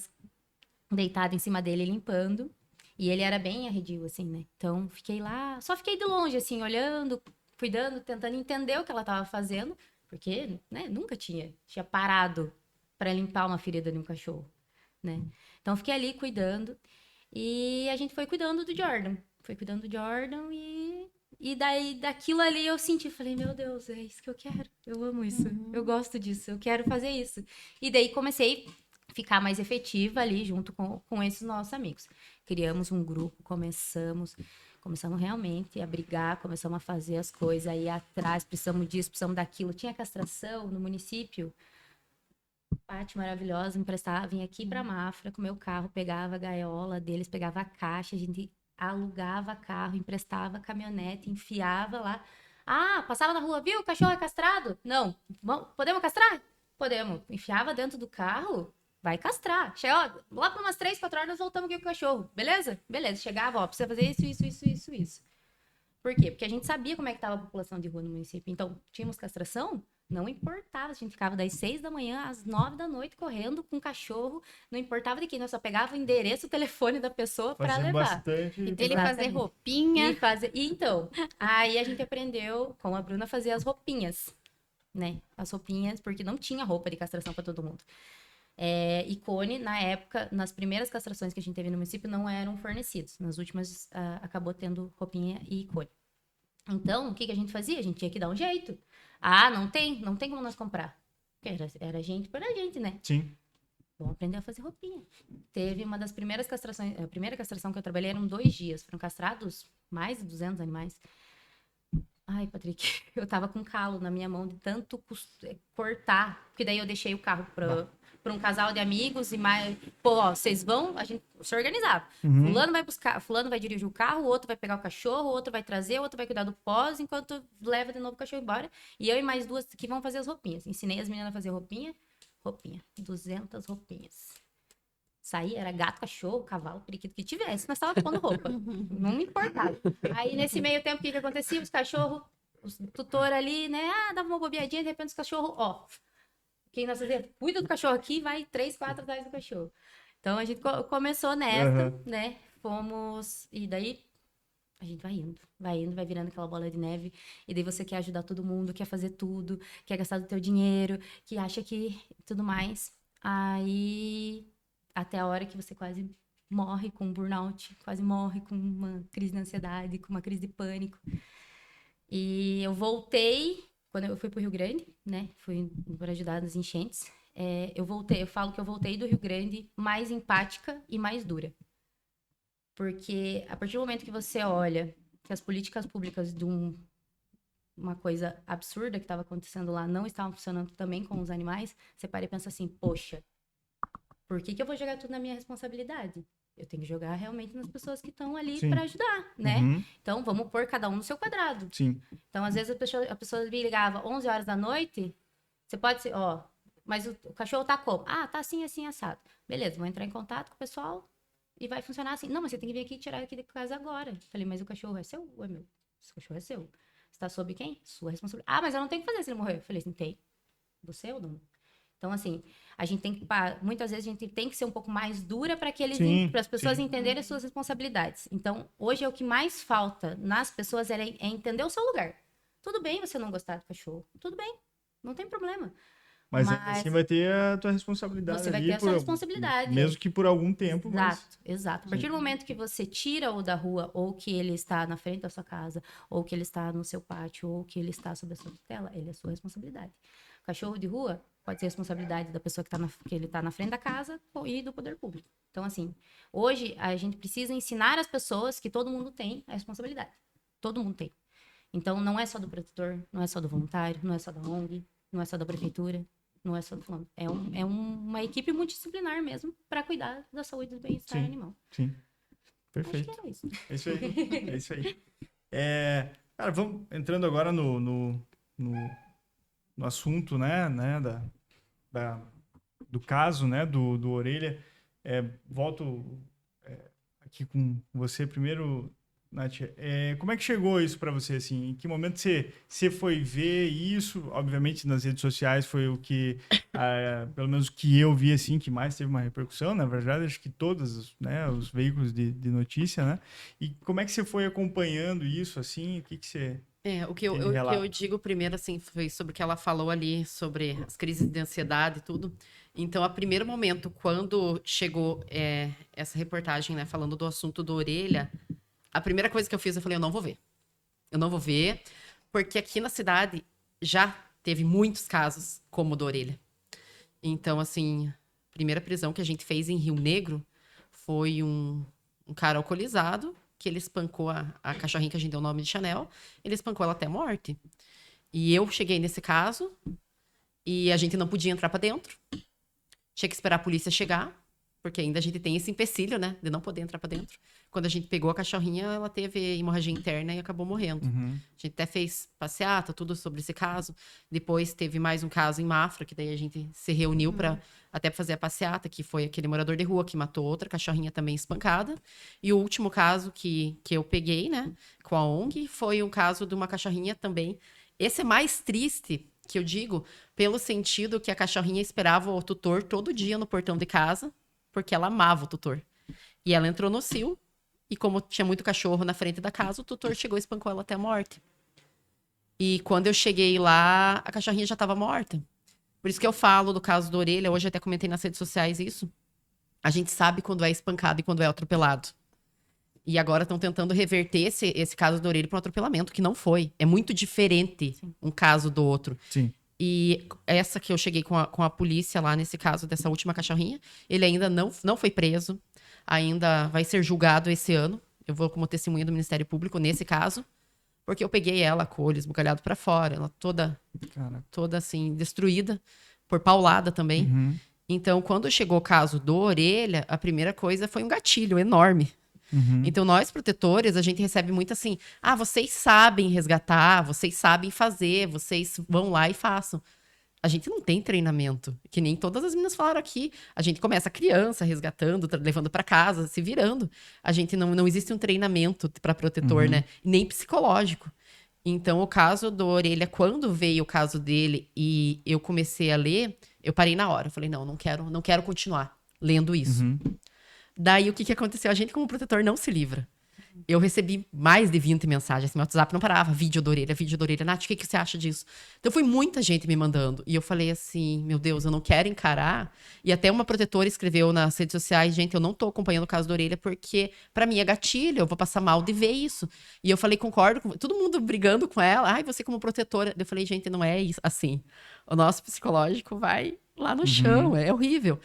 deitada em cima dele, limpando, e ele era bem arredio, assim, né? Então, fiquei lá, só fiquei de longe, assim, olhando, cuidando, tentando entender o que ela tava fazendo, porque, né, nunca tinha parado para limpar uma ferida de um cachorro, né? Então, fiquei ali cuidando, e a gente foi cuidando do Jordan, e daí, daquilo ali eu senti, falei, meu Deus, é isso que eu quero, eu amo isso, eu gosto disso, eu quero fazer isso. E daí comecei a ficar mais efetiva ali junto com esses nossos amigos. Criamos um grupo, começamos realmente a brigar, começamos a fazer as coisas, aí atrás, precisamos disso, precisamos daquilo. Tinha castração no município, Pátio maravilhosa, emprestava, vinha aqui pra Mafra com meu carro, pegava a gaiola deles, pegava a caixa, a gente alugava carro, emprestava caminhonete, enfiava lá. Ah, passava na rua, viu? O cachorro é castrado? Não. Podemos castrar? Podemos. Enfiava dentro do carro, vai castrar. Chega, ó, lá por umas 3, 4 horas nós voltamos aqui com o cachorro. Beleza? Beleza. Chegava, ó, precisa fazer isso. Por quê? Porque a gente sabia como é que estava a população de rua no município. Então, tínhamos castração, não importava. A gente ficava das 6 da manhã às 9 da noite correndo com o cachorro. Não importava de quem, nós só pegava o endereço, o telefone da pessoa para levar. Bastante. E dele fazer roupinha. E então, aí a gente aprendeu com a Bruna a fazer as roupinhas, né? As roupinhas, porque não tinha roupa de castração para todo mundo. E cone, na época, nas primeiras castrações que a gente teve no município, não eram fornecidos. Nas últimas, acabou tendo roupinha e cone. Então, o que a gente fazia? A gente tinha que dar um jeito. Ah, não tem como nós comprar. Era gente por gente, né? Sim. Vamos aprender a fazer roupinha. Teve uma das primeiras castrações, a primeira castração que eu trabalhei eram 2 dias. Foram castrados mais de 200 animais. Ai, Patrick, eu tava com calo na minha mão de tanto cortar. Porque daí eu deixei o carro para um casal de amigos e mais... Pô, ó, vocês vão... A gente se organizava. Fulano vai buscar... Fulano vai dirigir o carro, o outro vai pegar o cachorro, o outro vai trazer, o outro vai cuidar do pós, enquanto leva de novo o cachorro embora. E eu e mais 2 que vão fazer as roupinhas. Ensinei as meninas a fazer roupinha. 200 roupinhas. Saí, era gato, cachorro, cavalo, periquito, que tivesse. Nós tava pondo roupa. Não me importava. Aí, nesse meio tempo, o que acontecia? Os cachorros, os tutor ali, né? Dava uma bobeadinha, de repente os cachorros, ó... Quem nós fazia, cuida do cachorro aqui, vai 3, 4 atrás do cachorro. Então, a gente começou nessa, né? Fomos... E daí, a gente vai virando aquela bola de neve. E daí você quer ajudar todo mundo, quer fazer tudo, quer gastar do teu dinheiro, que acha que tudo mais. Aí, até a hora que você quase morre com um burnout, quase morre com uma crise de ansiedade, com uma crise de pânico. E eu voltei... Quando eu fui pro Rio Grande, né? Fui para ajudar nas enchentes. Eu falo que eu voltei do Rio Grande mais empática e mais dura. Porque a partir do momento que você olha que as políticas públicas de uma coisa absurda que estava acontecendo lá não estavam funcionando também com os animais, você para e pensa assim, poxa, por que eu vou jogar tudo na minha responsabilidade? Eu tenho que jogar realmente nas pessoas que estão ali para ajudar, né? Então, vamos pôr cada um no seu quadrado. Sim. Então, às vezes, a pessoa me ligava 11 horas da noite, você pode ser, ó, mas o cachorro tá como? Ah, tá assim, assim, assado. Beleza, vou entrar em contato com o pessoal e vai funcionar assim. Não, mas você tem que vir aqui e tirar aqui de casa agora. Falei, mas o cachorro é seu ou é meu? O cachorro é seu. Você tá sob quem? Sua responsabilidade. Ah, mas eu não tenho que fazer se ele morrer. Falei assim, tem. Você é o dono. Então, assim, a gente tem que... Muitas vezes a gente tem que ser um pouco mais dura para as pessoas entenderem as suas responsabilidades. Então, hoje é o que mais falta nas pessoas é entender o seu lugar. Tudo bem você não gostar do cachorro. Tudo bem. Não tem problema. Mas assim vai ter a tua responsabilidade. Você vai ter a sua responsabilidade. Mesmo que por algum tempo. Exato. A partir do momento que você tira-o da rua, ou que ele está na frente da sua casa, ou que ele está no seu pátio, ou que ele está sob a sua tutela, ele é sua responsabilidade. Cachorro de rua pode ser responsabilidade da pessoa que ele está na frente da casa e do poder público. Então, assim, hoje a gente precisa ensinar as pessoas que todo mundo tem a responsabilidade. Todo mundo tem. Então, não é só do protetor, não é só do voluntário, não é só da ONG, não é só da prefeitura, não é só do fulano. É uma equipe multidisciplinar mesmo para cuidar da saúde e do bem-estar animal. Sim. Perfeito. Acho que era isso. É isso aí. É isso aí. Cara, vamos entrando agora no assunto, né, do caso, né, do Orelha. Volto aqui com você primeiro, Nath. Como é que chegou isso para você, assim? Em que momento você foi ver isso? Obviamente, nas redes sociais foi o que, pelo menos o que eu vi, assim, que mais teve uma repercussão. Na verdade, acho que todos, né, os veículos de notícia, né? E como é que você foi acompanhando isso, assim? O que você... O que eu digo primeiro, assim, foi sobre o que ela falou ali, sobre as crises de ansiedade e tudo. Então, a primeiro momento, quando chegou essa reportagem, né, falando do assunto do Orelha, a primeira coisa que eu fiz, eu falei, eu não vou ver. Eu não vou ver, porque aqui na cidade já teve muitos casos como o do Orelha. Então, assim, a primeira prisão que a gente fez em Rio Negro foi um cara alcoolizado, que ele espancou a cachorrinha que a gente deu o nome de Chanel, ele espancou ela até a morte. E eu cheguei nesse caso e a gente não podia entrar pra dentro. Tinha que esperar a polícia chegar, porque ainda a gente tem esse empecilho, né, de não poder entrar pra dentro. Quando a gente pegou a cachorrinha, ela teve hemorragia interna e acabou morrendo. Uhum. A gente até fez passeata, tudo sobre esse caso. Depois teve mais um caso em Mafra, que daí a gente se reuniu para até fazer a passeata, que foi aquele morador de rua que matou outra cachorrinha também espancada. E o último caso que eu peguei, né, com a ONG, foi um caso de uma cachorrinha também. Esse é mais triste, que eu digo, pelo sentido que a cachorrinha esperava o tutor todo dia no portão de casa, porque ela amava o tutor. E ela entrou no cio, e como tinha muito cachorro na frente da casa, o tutor chegou e espancou ela até a morte. E quando eu cheguei lá, a cachorrinha já estava morta. Por isso que eu falo do caso da Orelha, hoje até comentei nas redes sociais isso. A gente sabe quando é espancado e quando é atropelado. E agora estão tentando reverter esse caso da Orelha para um atropelamento, que não foi. É muito diferente um caso do outro. Sim. E essa que eu cheguei com a polícia lá, nesse caso dessa última cachorrinha, ele ainda não foi preso, ainda vai ser julgado esse ano. Eu vou como testemunha do Ministério Público nesse caso, porque eu peguei ela com o olho esbugalhado para fora, ela toda assim, destruída, por paulada também. Uhum. Então, quando chegou o caso do Orelha, a primeira coisa foi um gatilho enorme. Uhum. Então, nós, protetores, a gente recebe muito assim, vocês sabem resgatar, vocês sabem fazer, vocês vão lá e façam. A gente não tem treinamento, que nem todas as meninas falaram aqui. A gente começa criança resgatando, levando para casa, se virando. A gente não existe um treinamento para protetor, né? Nem psicológico. Então, o caso do Orelha, quando veio o caso dele e eu comecei a ler, eu parei na hora. Eu falei, não quero continuar lendo isso. Uhum. Daí, o que aconteceu? A gente, como protetor, não se livra. Eu recebi mais de 20 mensagens. Assim, meu WhatsApp não parava. Vídeo da Orelha. Nath, o que você acha disso? Então, foi muita gente me mandando. E eu falei assim, meu Deus, eu não quero encarar. E até uma protetora escreveu nas redes sociais, gente, eu não tô acompanhando o caso da Orelha porque, pra mim, é gatilho. Eu vou passar mal de ver isso. E eu falei, concordo com... Todo mundo brigando com ela. Ai, você como protetora. Eu falei, gente, não é isso assim. O nosso psicológico vai lá no chão. É horrível.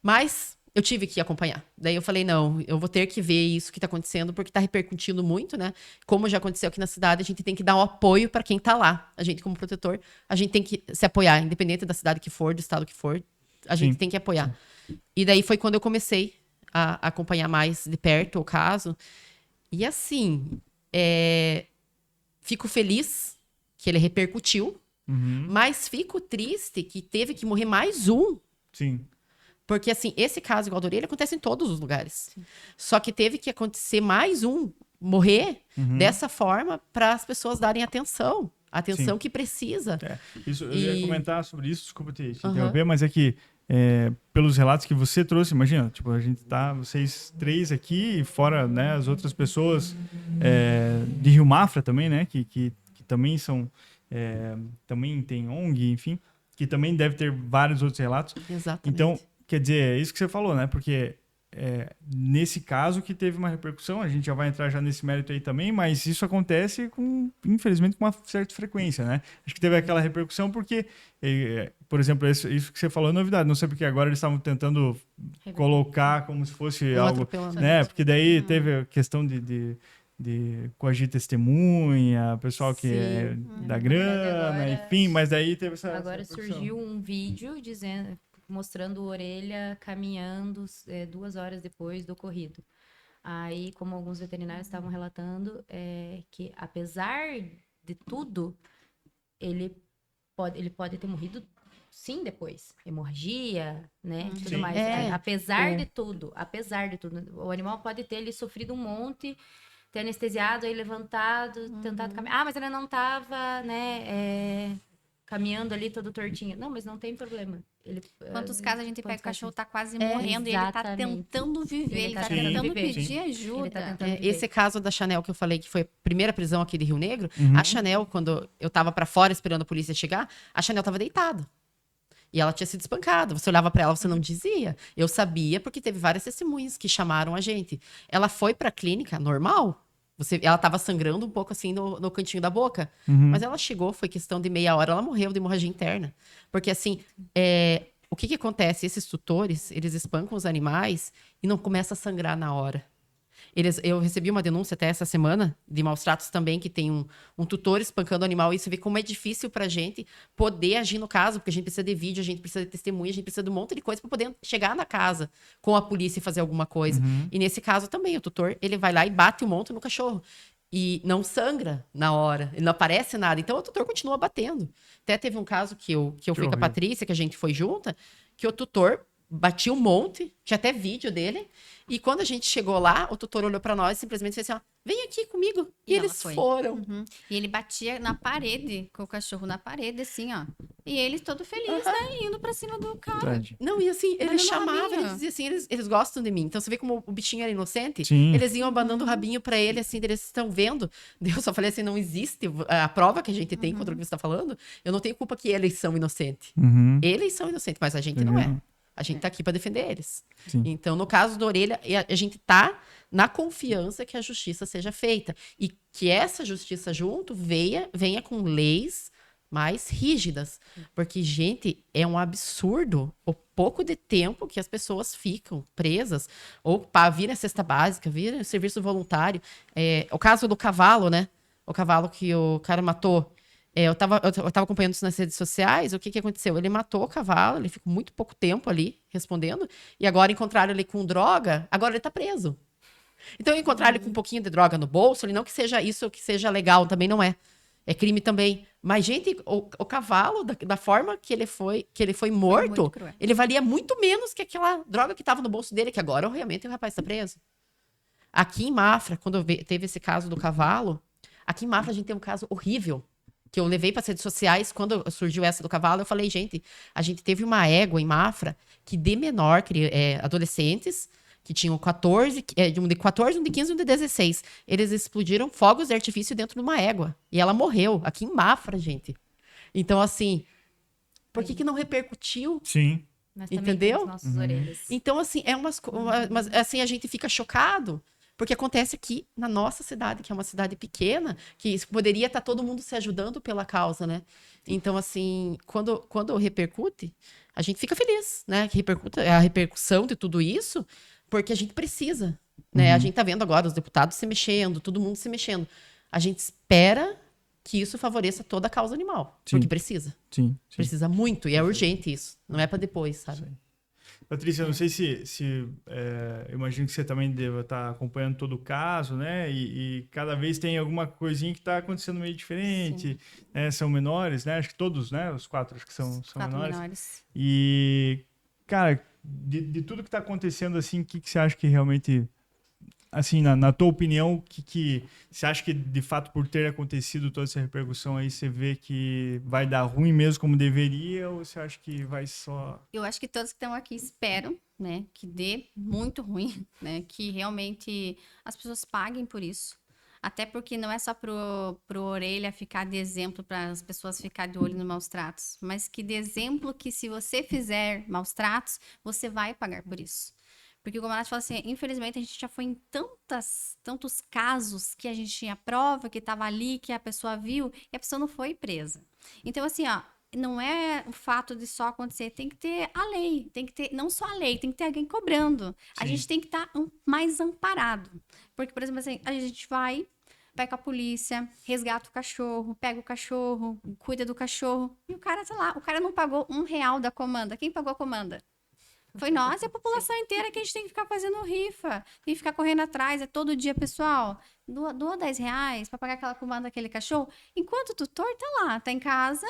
Mas... eu tive que acompanhar. Daí eu falei, não, eu vou ter que ver isso que tá acontecendo, porque tá repercutindo muito, né? Como já aconteceu aqui na cidade, a gente tem que dar um apoio para quem tá lá. A gente, como protetor, a gente tem que se apoiar, independente da cidade que for, do estado que for, a gente tem que apoiar. Sim. E daí foi quando eu comecei a acompanhar mais de perto o caso. E assim, fico feliz que ele repercutiu, mas fico triste que teve que morrer mais um. Sim. Porque, assim, esse caso igual da Orelha acontece em todos os lugares. Sim. Só que teve que acontecer mais um morrer dessa forma para as pessoas darem atenção. A atenção Sim. que precisa. Isso, eu ia comentar sobre isso, desculpa te interromper, mas é que pelos relatos que você trouxe, imagina, tipo, a gente tá, vocês três aqui, fora, né, as outras pessoas de Rio Mafra também, né, que também são, também tem ONG, enfim, que também deve ter vários outros relatos. Exatamente. Então, quer dizer, é isso que você falou, né? Porque nesse caso que teve uma repercussão, a gente já vai entrar já nesse mérito aí também, mas isso acontece, infelizmente, com uma certa frequência, né? Acho que teve aquela repercussão porque, por exemplo, isso que você falou é novidade. Não sei porque agora eles estavam tentando colocar como se fosse algo... né? Porque daí teve a questão de coagir testemunha, pessoal que é da grana, agora, enfim, mas daí teve essa... Agora surgiu um vídeo mostrando o Orelha caminhando 2 horas depois do ocorrido. Aí, como alguns veterinários estavam relatando, que apesar de tudo, ele pode ter morrido sim depois. Hemorragia, né? Tudo Sim. mais. É. Apesar de tudo, o animal pode ter ali sofrido um monte, ter anestesiado, aí levantado, tentado caminhar. Ah, mas ele não tava, né, caminhando ali todo tortinho. Não, mas não tem problema. Quantos casos a gente pega, o quantos cachorro casos? tá quase morrendo e ele tá Exatamente. tentando viver, ele tá Sim, tentando viver. pedir sim. ajuda. Ele tá tentando viver. Esse caso da Chanel que eu falei, que foi a primeira prisão aqui de Rio Negro, Uhum. a Chanel, quando eu tava pra fora esperando a polícia chegar, a Chanel tava deitada. E ela tinha sido espancada. Você olhava pra ela, você não dizia. Eu sabia porque teve várias testemunhas que chamaram a gente. Ela foi pra clínica normal. Ela tava sangrando um pouco assim no cantinho da boca. Uhum. Mas ela chegou, foi questão de meia hora, ela morreu de hemorragia interna. Porque assim, o que acontece? Esses tutores, eles espancam os animais e não começa a sangrar na hora. Eu recebi uma denúncia até essa semana de maus tratos também, que tem um tutor espancando o animal. E você vê como é difícil pra gente poder agir no caso, porque a gente precisa de vídeo, a gente precisa de testemunha, a gente precisa de um monte de coisa pra poder chegar na casa com a polícia e fazer alguma coisa. E nesse caso também, o tutor, ele vai lá e bate um monte no cachorro. E não sangra na hora, ele não aparece nada. Então o tutor continua batendo. Até teve um caso que eu fui com a horrível. Patrícia, que a gente foi junta, que o tutor batia um monte, tinha até vídeo dele. E quando a gente chegou lá, o tutor olhou pra nós e simplesmente fez assim, ó, vem aqui comigo. E ela eles foi. foram. Uhum. E ele batia na parede, com o cachorro na parede, assim, ó. E ele todo feliz, né? Indo pra cima do cara. Verdade. Não, e assim, eles Abanando o chamavam, rabinho. eles diziam assim, eles gostam de mim. Então você vê como o bichinho era inocente. Sim. Eles iam abanando o rabinho pra ele, assim, eles estão vendo. Eu só falei assim, não existe a prova que a gente tem contra o que você tá falando. Eu não tenho culpa que eles são inocentes. Uhum. Eles são inocentes, mas a gente não é. A gente tá aqui pra defender eles. Sim. Então, no caso da orelha, a gente tá na confiança que a justiça seja feita. E que essa justiça junto venha com leis mais rígidas. Porque, gente, é um absurdo o pouco de tempo que as pessoas ficam presas. Ou vira cesta básica, vira serviço voluntário. O caso do cavalo, né? O cavalo que o cara matou. Eu tava acompanhando isso nas redes sociais. O que aconteceu? Ele matou o cavalo, ele ficou muito pouco tempo ali respondendo. E agora encontraram ele com droga, agora ele tá preso. Então encontraram ele com um pouquinho de droga no bolso, ele não que seja isso, que seja legal, também não é. É crime também. Mas, gente, o cavalo, da forma que ele foi morto, muito cruel. ele valia muito menos que aquela droga que tava no bolso dele, que agora realmente o rapaz tá preso. Aqui em Mafra, quando teve esse caso do cavalo, aqui em Mafra a gente tem um caso horrível, que eu levei para as redes sociais. Quando surgiu essa do cavalo, eu falei, gente, a gente teve uma égua em Mafra que de menor, adolescentes, que tinham 14, um de 14, um de 15 e um de 16. Eles explodiram fogos de artifício dentro de uma égua. E ela morreu, aqui em Mafra, gente. Então, assim, por que não repercutiu? Sim. Nós também Entendeu? temos nossas orelhas. Então, assim, mas assim, a gente fica chocado. Porque acontece aqui na nossa cidade, que é uma cidade pequena, que poderia estar todo mundo se ajudando pela causa, né? Então, assim, quando repercute, a gente fica feliz, né? Que repercuta a repercussão de tudo isso, porque a gente precisa, né? A gente tá vendo agora os deputados se mexendo, todo mundo se mexendo. A gente espera que isso favoreça toda a causa animal, Sim. porque precisa. Sim. Precisa muito, e é urgente isso. Não é para depois, sabe? Sim. Patrícia, eu não sei se eu imagino que você também deva estar acompanhando todo o caso, né? E cada vez tem alguma coisinha que está acontecendo meio diferente. Né? São menores, né? Acho que todos, né? Os quatro acho que são menores. E, cara, de tudo que está acontecendo, assim, o que você acha que realmente, assim, na tua opinião, que você acha que, de fato, por ter acontecido toda essa repercussão aí, você vê que vai dar ruim mesmo como deveria, ou você acha que vai só... Eu acho que todos que estão aqui esperam, né, que dê muito ruim, né, que realmente as pessoas paguem por isso. Até porque não é só pro orelha ficar de exemplo para as pessoas ficarem de olho nos maus tratos, mas que de exemplo que se você fizer maus tratos, você vai pagar por isso. Porque o comandante fala assim, infelizmente a gente já foi em tantos casos que a gente tinha prova, que estava ali, que a pessoa viu, e a pessoa não foi presa. Então, assim, ó, não é o fato de só acontecer, tem que ter a lei, tem que ter, não só a lei, tem que ter alguém cobrando. A gente tem que estar mais amparado. Porque, por exemplo, assim, a gente vai com a polícia, resgata o cachorro, pega o cachorro, cuida do cachorro, e o cara, sei lá, o cara não pagou R$1 da comanda. Quem pagou a comanda? Foi nós e a população inteira que a gente tem que ficar fazendo rifa, tem que ficar correndo atrás, é todo dia, pessoal, doa R$10 para pagar aquela comanda daquele cachorro, enquanto o tutor tá lá, tá em casa,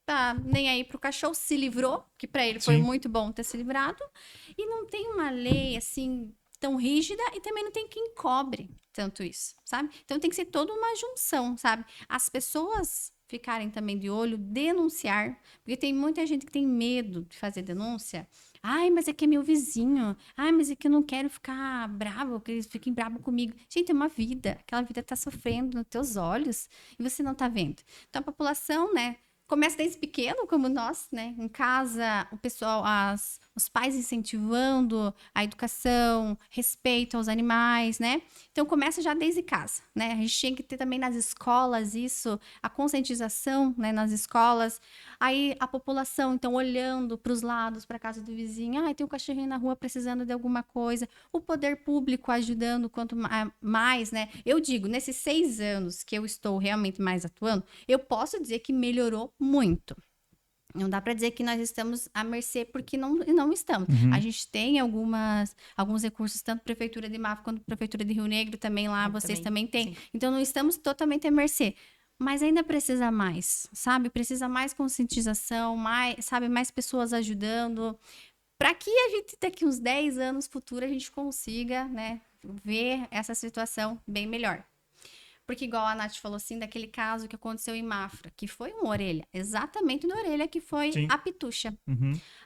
tá nem aí pro cachorro, se livrou, que para ele foi muito bom ter se livrado. E não tem uma lei, assim, tão rígida e também não tem quem cobre tanto isso, sabe? Então tem que ser toda uma junção, sabe? As pessoas ficarem também de olho, denunciar, porque tem muita gente que tem medo de fazer denúncia. Ai, mas é que é meu vizinho. Ai, mas é que eu não quero ficar bravo, que eles fiquem bravos comigo. Gente, é uma vida. Aquela vida tá sofrendo nos teus olhos e você não tá vendo. Então, a população, né, começa desde pequeno, como nós, né? Em casa, o pessoal, os pais incentivando a educação, respeito aos animais, né? Então, começa já desde casa, né? A gente tinha que ter também nas escolas isso, a conscientização, né? Nas escolas. Aí, a população, então, olhando para os lados, para a casa do vizinho. Ah, tem um cachorrinho na rua precisando de alguma coisa. O poder público ajudando quanto mais, né? Eu digo, nesses 6 anos que eu estou realmente mais atuando, eu posso dizer que melhorou muito. Não dá para dizer que nós estamos à mercê, porque não estamos. A gente tem alguns recursos, tanto Prefeitura de Mafra quanto Prefeitura de Rio Negro também lá, vocês também têm. Sim. Então, não estamos totalmente à mercê. Mas ainda precisa mais, sabe? Precisa mais conscientização, mais pessoas ajudando, para que a gente, daqui uns 10 anos futuro, a gente consiga, né, ver essa situação bem melhor. Porque igual a Nath falou assim, daquele caso que aconteceu em Mafra, que foi uma orelha, exatamente na orelha que foi a Pitucha.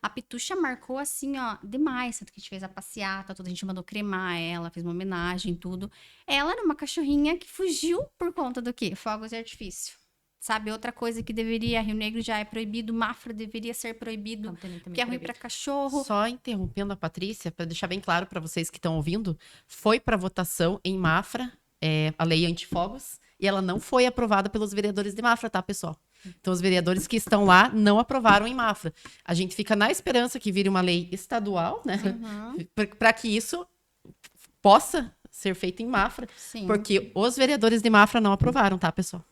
A Pitucha marcou assim, ó, demais, tanto que a gente fez a passeata, toda a gente mandou cremar ela, fez uma homenagem, tudo. Ela era uma cachorrinha que fugiu por conta do quê? Fogos de artifício. Sabe, outra coisa que deveria, Rio Negro já é proibido, Mafra deveria ser proibido, porque é ruim para cachorro. Só interrompendo a Patrícia, para deixar bem claro para vocês que estão ouvindo, foi para votação em Mafra, a lei antifogos, e ela não foi aprovada pelos vereadores de Mafra, tá, pessoal? Então, os vereadores que estão lá não aprovaram em Mafra. A gente fica na esperança que vire uma lei estadual, né? Para que isso possa ser feito em Mafra, porque os vereadores de Mafra não aprovaram, tá, pessoal?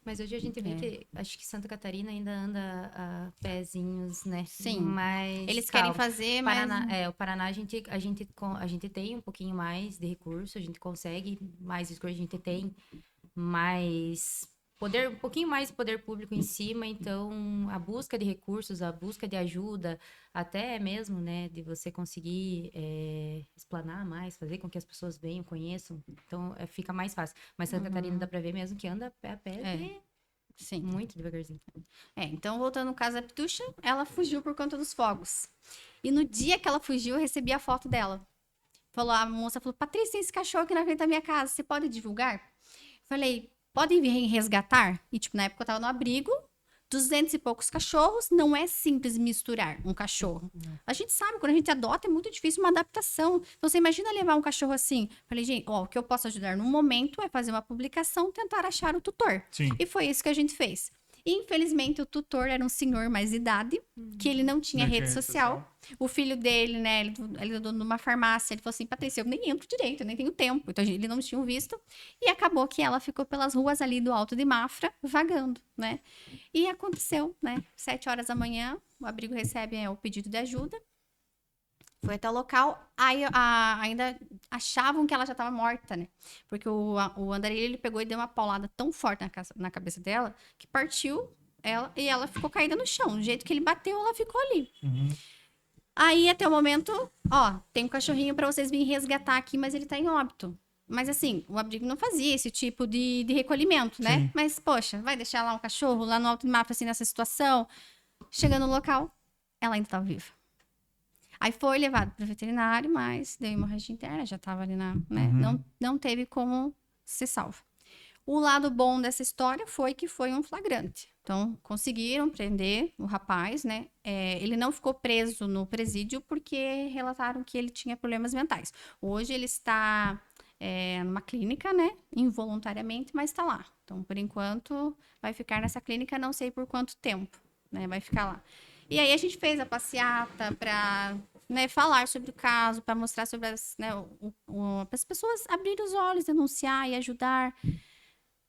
Mas hoje a gente vê que, acho que Santa Catarina ainda anda a pezinhos, né? Sim. Mas eles querem fazer, mas... o Paraná, a gente tem um pouquinho mais de recurso, a gente consegue mais recurso, a gente tem mais poder, um pouquinho mais de poder público em cima, então a busca de recursos, a busca de ajuda, até mesmo, né, de você conseguir explanar mais, fazer com que as pessoas venham, conheçam, então fica mais fácil. Mas Santa Catarina dá pra ver mesmo que anda a pé Sim. Muito devagarzinho. Então, voltando no caso da Pitucha, ela fugiu por conta dos fogos. E no dia que ela fugiu, eu recebi a foto dela. A moça falou, Patrícia, tem esse cachorro aqui na frente da minha casa, você pode divulgar? Falei, podem vir resgatar? E, tipo, na época eu tava no abrigo, 200 e poucos cachorros, não é simples misturar um cachorro. A gente sabe, quando a gente adota, é muito difícil uma adaptação. Então, você imagina levar um cachorro assim. Falei, gente, o que eu posso ajudar no momento é fazer uma publicação, tentar achar o tutor. Sim. E foi isso que a gente fez. E, infelizmente, o tutor era um senhor mais de idade, que ele não tinha rede social. O filho dele, né, ele é dono de uma farmácia, ele falou assim, Patrícia, eu nem entro direito, eu nem tenho tempo. Então, ele não tinha visto. E acabou que ela ficou pelas ruas ali do Alto de Mafra, vagando, né? E aconteceu, né? 7 horas da manhã, o abrigo recebe o pedido de ajuda. Foi até o local, aí ainda achavam que ela já estava morta, né? Porque o andarilho, ele pegou e deu uma paulada tão forte na cabeça dela, que partiu ela, e ela ficou caída no chão. Do jeito que ele bateu, ela ficou ali. Aí, até o momento, tem um cachorrinho para vocês virem resgatar aqui, mas ele tá em óbito. Mas assim, o abrigo não fazia esse tipo de recolhimento, né? Sim. Mas, poxa, vai deixar lá um cachorro, lá no Alto de Mafra, assim, nessa situação? Chegando no local, ela ainda estava viva. Aí foi levado para o veterinário, mas deu hemorragia interna, já estava ali né? Não teve como ser salvo. O lado bom dessa história foi que foi um flagrante. Então, conseguiram prender o rapaz, né? Ele não ficou preso no presídio porque relataram que ele tinha problemas mentais. Hoje ele está numa clínica, né? Involuntariamente, mas está lá. Então, por enquanto, vai ficar nessa clínica, não sei por quanto tempo, né? Vai ficar lá. E aí a gente fez a passeata para falar sobre o caso, para mostrar sobre as pessoas abrirem os olhos, denunciar e ajudar.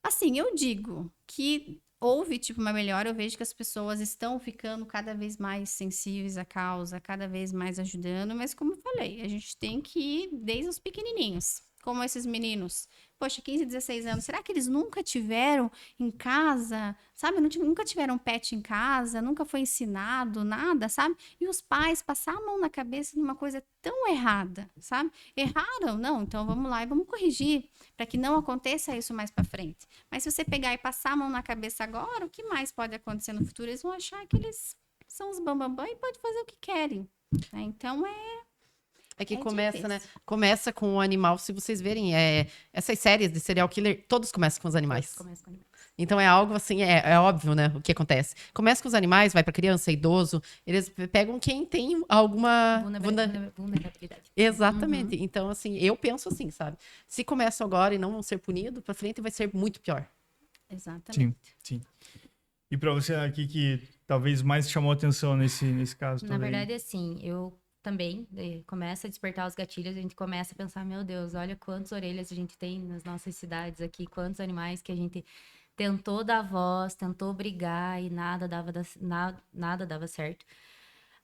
Assim, eu digo que houve uma melhora, eu vejo que as pessoas estão ficando cada vez mais sensíveis à causa, cada vez mais ajudando, mas como eu falei, a gente tem que ir desde os pequenininhos, como esses meninos poxa, 15, 16 anos, será que eles nunca tiveram em casa, sabe? Nunca tiveram pet em casa, nunca foi ensinado nada, sabe? E os pais passar a mão na cabeça numa coisa tão errada, sabe? Erraram? Não, então vamos lá e vamos corrigir para que não aconteça isso mais para frente. Mas se você pegar e passar a mão na cabeça agora, o que mais pode acontecer no futuro? Eles vão achar que eles são os bambambam e podem fazer o que querem, né? Então É que É começa, difícil. né? Começa com o animal, se vocês verem, essas séries de serial killer, todos começam com os animais. Começa com animais. Então é algo assim, é óbvio, né? O que acontece. Começa com os animais, vai pra criança, idoso, eles pegam quem tem alguma Vulnerabilidade. Exatamente. Então, assim, eu penso assim, sabe? Se começam agora e não vão ser punidos, pra frente vai ser muito pior. exatamente. Sim. E pra você aqui que talvez mais chamou atenção nesse caso Na todo aí? verdade, assim, eu também começa a despertar os gatilhos, a gente começa a pensar, meu Deus, olha quantas orelhas a gente tem nas nossas cidades aqui, quantos animais que a gente tentou dar voz, tentou brigar e nada dava certo.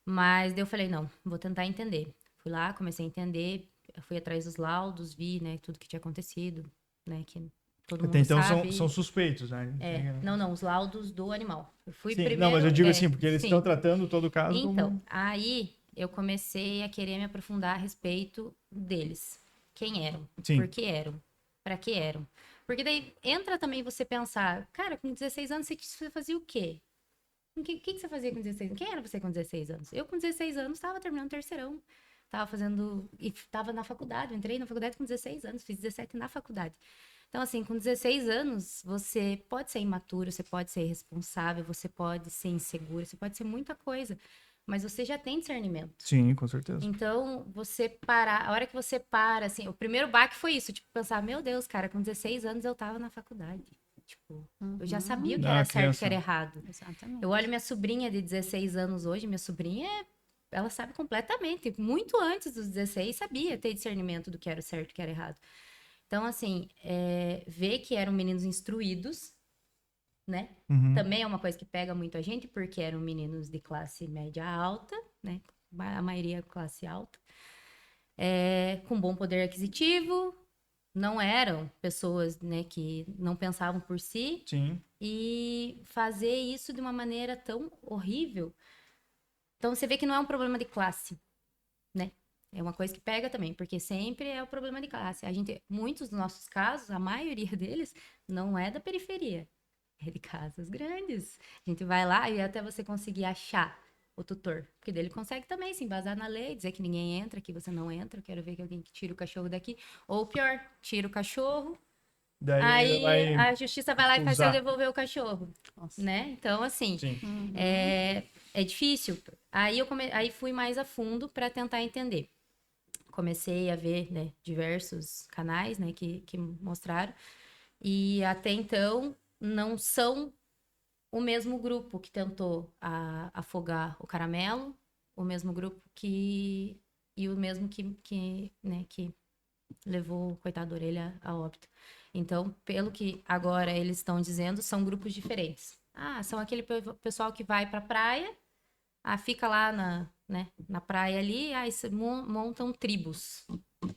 Mas daí eu falei, não, vou tentar entender. Fui lá, comecei a entender, fui atrás dos laudos, vi, né, tudo que tinha acontecido, né, que todo mundo Até então sabe. são suspeitos, né? Não, os laudos do animal. Eu fui Sim, primeiro... não, mas eu digo assim, porque eles sim. estão tratando todo o caso Então, como... aí eu comecei a querer me aprofundar a respeito deles. Quem eram? Sim. Por que eram? Pra que eram? Porque daí entra também você pensar, cara, com 16 anos você fazia o quê? O que você fazia com 16 anos? Quem era você com 16 anos? Eu com 16 anos estava terminando o terceirão. Tava fazendo... E tava na faculdade. Eu entrei na faculdade com 16 anos. Fiz 17 na faculdade. Então, assim, com 16 anos, você pode ser imaturo, você pode ser irresponsável, você pode ser inseguro, você pode ser muita coisa. Mas você já tem discernimento. Sim, com certeza. Então, você parar... A hora que você para, assim... O primeiro baque foi isso. Tipo, pensar, meu Deus, cara, com 16 anos eu tava na faculdade. Tipo, eu já sabia o que era certo e o que era errado. Exatamente. Eu olho minha sobrinha de 16 anos hoje, minha sobrinha, ela sabe completamente. Muito antes dos 16, sabia ter discernimento do que era certo e o que era errado. Então, assim, ver que eram meninos instruídos, né? Uhum. Também é uma coisa que pega muito a gente, porque eram meninos de classe média alta, né? A maioria classe alta. Com bom poder aquisitivo, não eram pessoas, né, que não pensavam por si. Sim. E fazer isso de uma maneira tão horrível. Então você vê que não é um problema de classe, né? É uma coisa que pega também, porque sempre é o problema de classe. Muitos dos nossos casos, a maioria deles, não é da periferia, é de casas grandes. A gente vai lá e até você conseguir achar o tutor, porque dele consegue também se embasar na lei, dizer que ninguém entra, que você não entra, eu quero ver que alguém que tira o cachorro daqui. Ou pior, tira o cachorro, Daí aí vai a justiça vai lá e faz usar. você devolver o cachorro, Nossa. né? Então, assim, Sim. é difícil. Aí fui mais a fundo para tentar entender. Comecei a ver, né, diversos canais, né, que mostraram. E até então, não são o mesmo grupo que tentou afogar o Caramelo, o mesmo grupo e o mesmo né, que levou o coitado da orelha a óbito. Então, pelo que agora eles estão dizendo, são grupos diferentes. São aquele pessoal que vai pra praia, fica lá na praia ali, montam tribos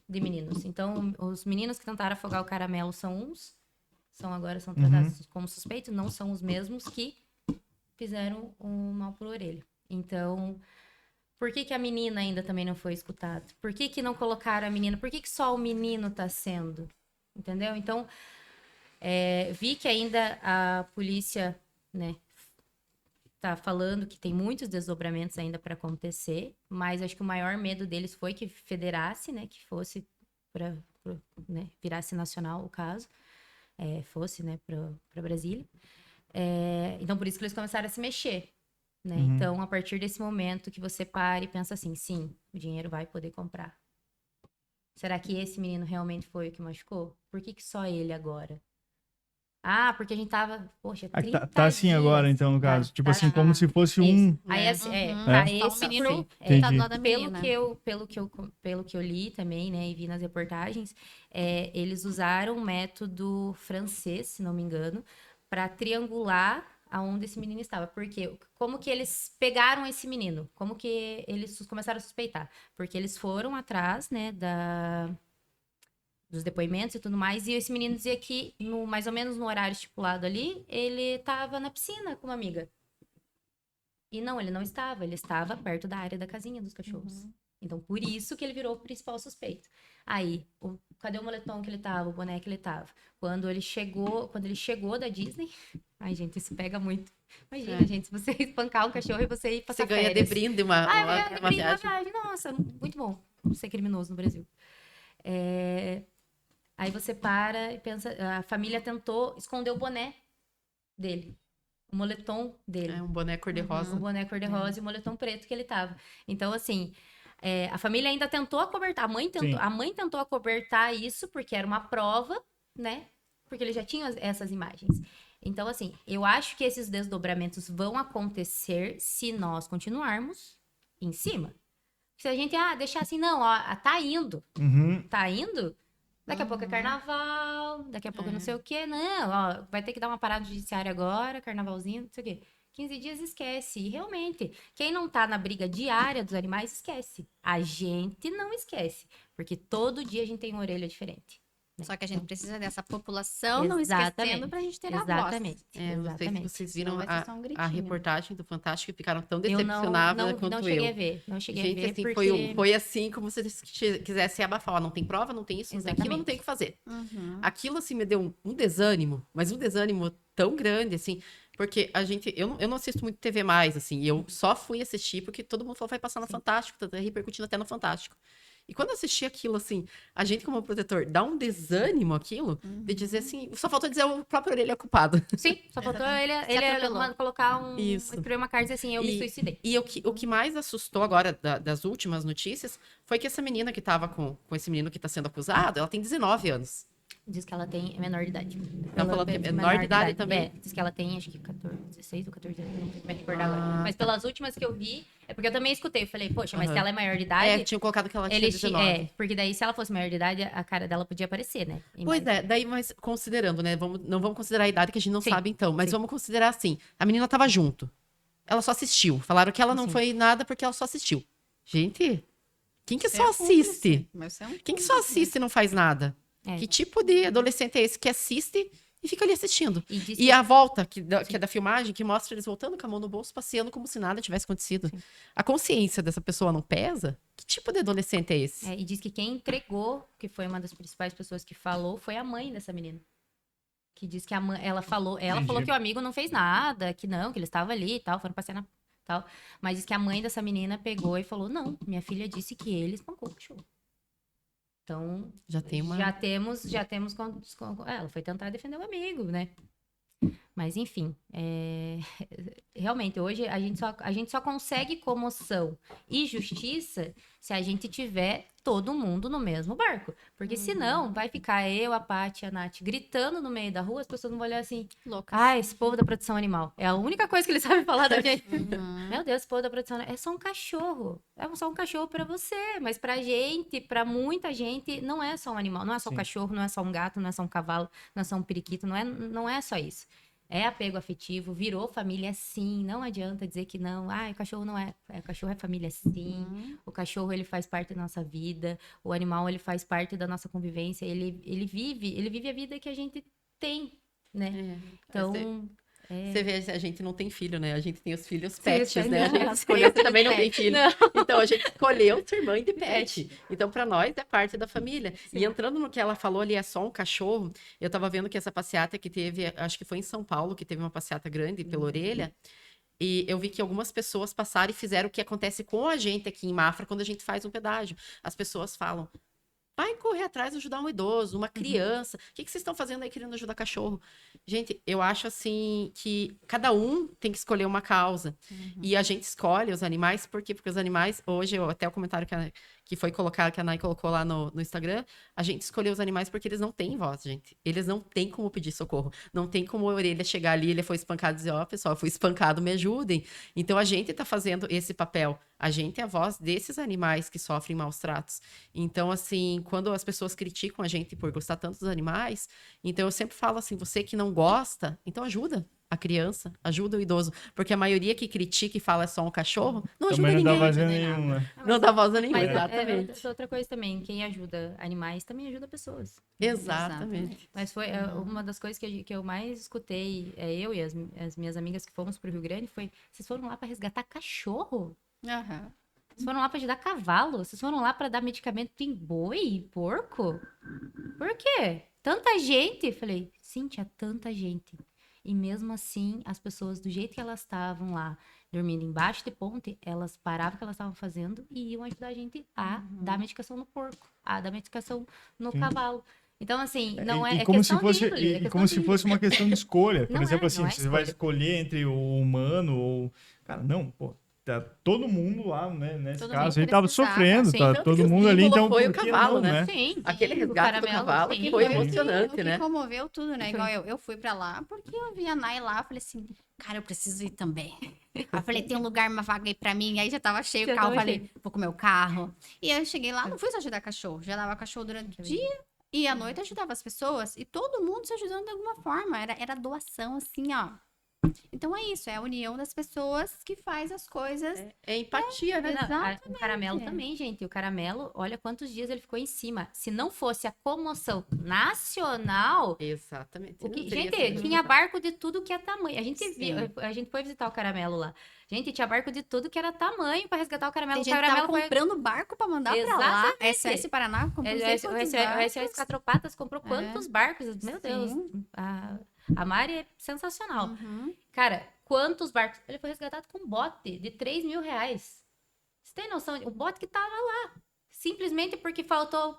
de meninos. Então, os meninos que tentaram afogar o Caramelo são agora são tratados como suspeitos, não são os mesmos que fizeram um mal por orelha. Então, por que a menina ainda também não foi escutada? Por que não colocaram a menina? Por que só o menino tá sendo? Entendeu? Então, vi que ainda a polícia, né, tá falando que tem muitos desdobramentos ainda para acontecer, mas acho que o maior medo deles foi que federasse, né, que fosse para, né, virasse nacional o caso, fosse, né, para Brasília. Então, por isso que eles começaram a se mexer. Né? Então, a partir desse momento que você para e pensa assim, sim, o dinheiro vai poder comprar. Será que esse menino realmente foi o que machucou? Por que só ele agora? Porque a gente tava, poxa, 30 tá assim dias. agora, então, no caso. Tipo assim, como se fosse Isso. um... Aí, assim, Só um menino Entendi. tá do lado da pelo menina. que eu li também, né, e vi nas reportagens, eles usaram um método francês, se não me engano, para triangular aonde esse menino estava. Porque como que eles pegaram esse menino? Como que eles começaram a suspeitar? Porque eles foram atrás, né, dos depoimentos e tudo mais. E esse menino dizia que, mais ou menos no horário estipulado ali, ele tava na piscina com uma amiga. E não, ele não estava. Ele estava perto da área da casinha dos cachorros. Então, por isso que ele virou o principal suspeito. Aí, cadê o moletom que ele tava, o boné que ele tava? Quando ele chegou da Disney... Ai, gente, isso pega muito. Imagina, gente, se você espancar um cachorro e você ir passar férias. Você ganha de brinde uma viagem. Nossa, muito bom ser criminoso no Brasil. Aí você para e pensa... A família tentou esconder o boné dele. O moletom dele. Um boné cor-de-rosa. Um boné cor-de-rosa e o moletom preto que ele tava. Então, assim... a família ainda tentou acobertar, a mãe tentou acobertar isso porque era uma prova, né? Porque ele já tinha essas imagens. Então, assim, eu acho que esses desdobramentos vão acontecer se nós continuarmos em cima. Se a gente, deixar assim, não, ó, tá indo. Tá indo? Daqui a pouco é carnaval, daqui a pouco não sei o quê. Não, ó, vai ter que dar uma parada judiciária agora, carnavalzinho, não sei o quê. 15 dias esquece. E realmente, quem não tá na briga diária dos animais, esquece. A gente não esquece. Porque todo dia a gente tem uma orelha diferente. Né? Só que a gente precisa dessa população não esquecendo pra gente ter a voz. Exatamente. Não sei se vocês viram a reportagem do Fantástico e ficaram tão eu decepcionadas quanto eu. Não cheguei a ver. Não cheguei a ver assim, porque... foi assim como se eles quisessem abafar. Ó, não tem prova, não tem isso, não tem aquilo, não tem o que fazer. Aquilo, assim, me deu um desânimo. Mas um desânimo tão grande, assim... Porque eu não assisto muito TV mais, assim, eu só fui assistir porque todo mundo falou vai passar no Fantástico, tá repercutindo até no Fantástico. E quando eu assisti aquilo, assim, a gente como protetor dá um desânimo aquilo de dizer assim, só faltou dizer o próprio Orelha é culpado. Sim, só faltou ele colocar escrever uma carta assim, eu me suicidei. E o que mais assustou agora das últimas notícias foi que essa menina que tava com esse menino que tá sendo acusado, ela tem 19 anos. Diz que ela tem menor de idade. Tá falando que é menor de idade também? Diz que ela tem, acho que 16 ou 14 anos, não sei como é que recordar agora. Mas pelas últimas que eu vi, é porque eu também escutei. Eu falei, poxa, mas se ela é maior de idade... tinham colocado que ela tinha 19. Porque daí se ela fosse maior de idade, a cara dela podia aparecer, né? Daí, mas considerando, né? Não vamos considerar a idade que a gente não sabe então, mas vamos considerar assim, a menina tava junto. Ela só assistiu. Falaram que ela não foi nada porque ela só assistiu. Gente, quem que só assiste? Quem que só assiste e não faz nada? Que tipo de adolescente é esse que assiste e fica ali assistindo? E a volta, que é da filmagem, que mostra eles voltando com a mão no bolso, passeando como se nada tivesse acontecido. Sim. A consciência dessa pessoa não pesa? Que tipo de adolescente é esse? E diz que quem entregou, que foi uma das principais pessoas que falou, foi a mãe dessa menina. Que diz que ela falou que o amigo não fez nada, que ele estava ali e tal, foram passear tal. Mas diz que a mãe dessa menina pegou e falou, não, minha filha disse que ele espancou o cachorro. Então, já temos ela foi tentar defender o amigo, né? Mas, enfim, realmente, hoje a gente só consegue comoção e justiça se a gente tiver todo mundo no mesmo barco. Porque senão vai ficar eu, a Paty e a Nath gritando no meio da rua, as pessoas vão olhar assim, esse povo da proteção animal. É a única coisa que eles sabem falar da gente. Meu Deus, esse povo da proteção animal é só um cachorro. É só um cachorro pra você, mas pra gente, pra muita gente, não é só um animal. Não é só um cachorro, não é só um gato, não é só um cavalo, não é só um periquito, não é só isso. É apego afetivo, virou família sim, não adianta dizer que não, o cachorro não é, o cachorro é família sim, o cachorro ele faz parte da nossa vida, o animal ele faz parte da nossa convivência, ele vive a vida que a gente tem, né? Então... Você vê, a gente não tem filho, né? A gente tem os filhos pets, né? A gente escolheu, você também não tem filho. Não. Então, a gente escolheu ser mãe de pet. Então, para nós, é parte da família. Sim. E entrando no que ela falou ali, é só um cachorro. Eu tava vendo que essa passeata que teve, acho que foi em São Paulo, que teve uma passeata grande pela orelha. E eu vi que algumas pessoas passaram e fizeram o que acontece com a gente aqui em Mafra quando a gente faz um pedágio. As pessoas falam... Vai correr atrás de ajudar um idoso, uma criança. O que vocês estão fazendo aí querendo ajudar cachorro? Gente, eu acho assim que cada um tem que escolher uma causa. E a gente escolhe os animais, por quê? Porque os animais, hoje, até o comentário que foi colocado, que a Nay colocou lá no Instagram, a gente escolheu os animais porque eles não têm voz, gente. Eles não têm como pedir socorro. Não tem como a orelha chegar ali, ele foi espancado e dizer, pessoal, eu fui espancado, me ajudem. Então, a gente tá fazendo esse papel. A gente é a voz desses animais que sofrem maus tratos. Então, assim, quando as pessoas criticam a gente por gostar tanto dos animais, então eu sempre falo assim, você que não gosta, então ajuda. a criança, ajuda o idoso. Porque a maioria que critica e fala é só um cachorro, não ajuda Também não ninguém. dá vazio ninguém. nenhum, né? Não dá voz a nenhum, Mas exatamente. essa outra coisa também, quem ajuda animais também ajuda pessoas. Exatamente. Mas foi uma das coisas que eu mais escutei, eu e as minhas amigas que fomos pro Rio Grande, foi, vocês foram lá para resgatar cachorro? Aham. Vocês foram lá para ajudar cavalo? Vocês foram lá para dar medicamento em boi, porco? Por quê? Tanta gente? Falei, sim, tinha tanta gente. E mesmo assim, as pessoas, do jeito que elas estavam lá, dormindo embaixo de ponte, elas paravam o que elas estavam fazendo e iam ajudar a gente a dar medicação no porco, a dar medicação no cavalo. Então, assim, não é, E é como se questão fosse, de índole, é e questão como de se fosse índole. uma questão de escolha. Por Não exemplo, é, assim, não é você vai escolha. escolher entre o humano ou... Cara, não, pô. Tá todo mundo lá, né? Nesse Todo caso, mundo ele tava precisava, sofrendo, sim. tá Tanto todo que o mundo ali, símbolo então foi o por que cavalo, não, né? Sim, Aquele sim, resgate do caramelo, cavalo sim. foi O que- emocionante, o que né? comoveu tudo, né? Igual eu fui pra lá porque eu vi a Nai lá, eu falei assim, cara, eu preciso ir também. Aí eu falei, tem um lugar, uma vaga aí pra mim. Aí já tava cheio Já o carro, tava falei, vou com o meu carro. E aí eu cheguei lá, não fui só ajudar cachorro, já dava cachorro durante o dia e à noite ajudava as pessoas. E todo mundo se ajudando de alguma forma, era doação assim, ó. Então é isso, é a união das pessoas que faz as coisas. É empatia, né? O caramelo também, gente. O caramelo, olha quantos dias ele ficou em cima. Se não fosse a comoção nacional, Exatamente. o que, Não teria gente, sido tinha resultado. barco de tudo que é tamanho. Sim. A gente foi visitar o caramelo lá. Gente, tinha barco de tudo que era tamanho para resgatar o caramelo. Tem O gente que tava caramelo foi comprando barco pra mandar pra lá. SOS Paraná comprou não sei o quantos SOS barcos. Quatro Patas comprou quantos barcos? Meu Deus. Sim. A Mari é sensacional. Uhum. Cara, quantos barcos? Ele foi resgatado com um bote de 3 mil reais. Você tem noção? O bote que tava lá. Simplesmente porque faltou.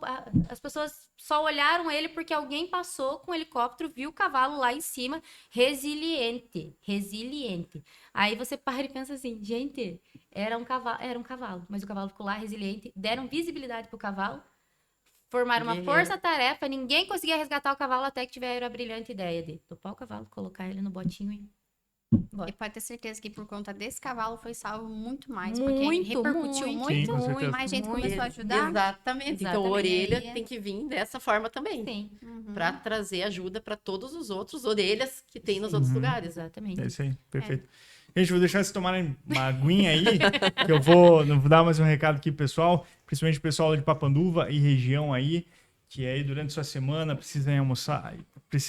As pessoas só olharam ele porque alguém passou com um helicóptero, viu o cavalo lá em cima, resiliente. Resiliente. Aí você para e pensa assim, gente, era um cavalo, mas o cavalo ficou lá resiliente, deram visibilidade pro cavalo, formaram uma Guerreiro. força-tarefa, ninguém conseguia resgatar o cavalo até que tiveram a brilhante ideia de topar o cavalo, colocar ele no botinho e E pode ter certeza que por conta desse cavalo foi salvo muito mais. Muito, porque repercutiu muito. muito, Sim, com certeza. mais gente Muito. começou a ajudar. Exatamente. Então, a Exatamente. orelha E aí- tem que vir dessa forma também. Sim, Uhum. Para trazer ajuda para todos os outros orelhas que tem nos outros lugares. exatamente. É isso aí, perfeito. Gente, vou deixar vocês tomarem uma aguinha aí, que eu vou dar mais um recado aqui, pessoal, principalmente o pessoal de Papanduva e região aí, que aí durante sua semana precisa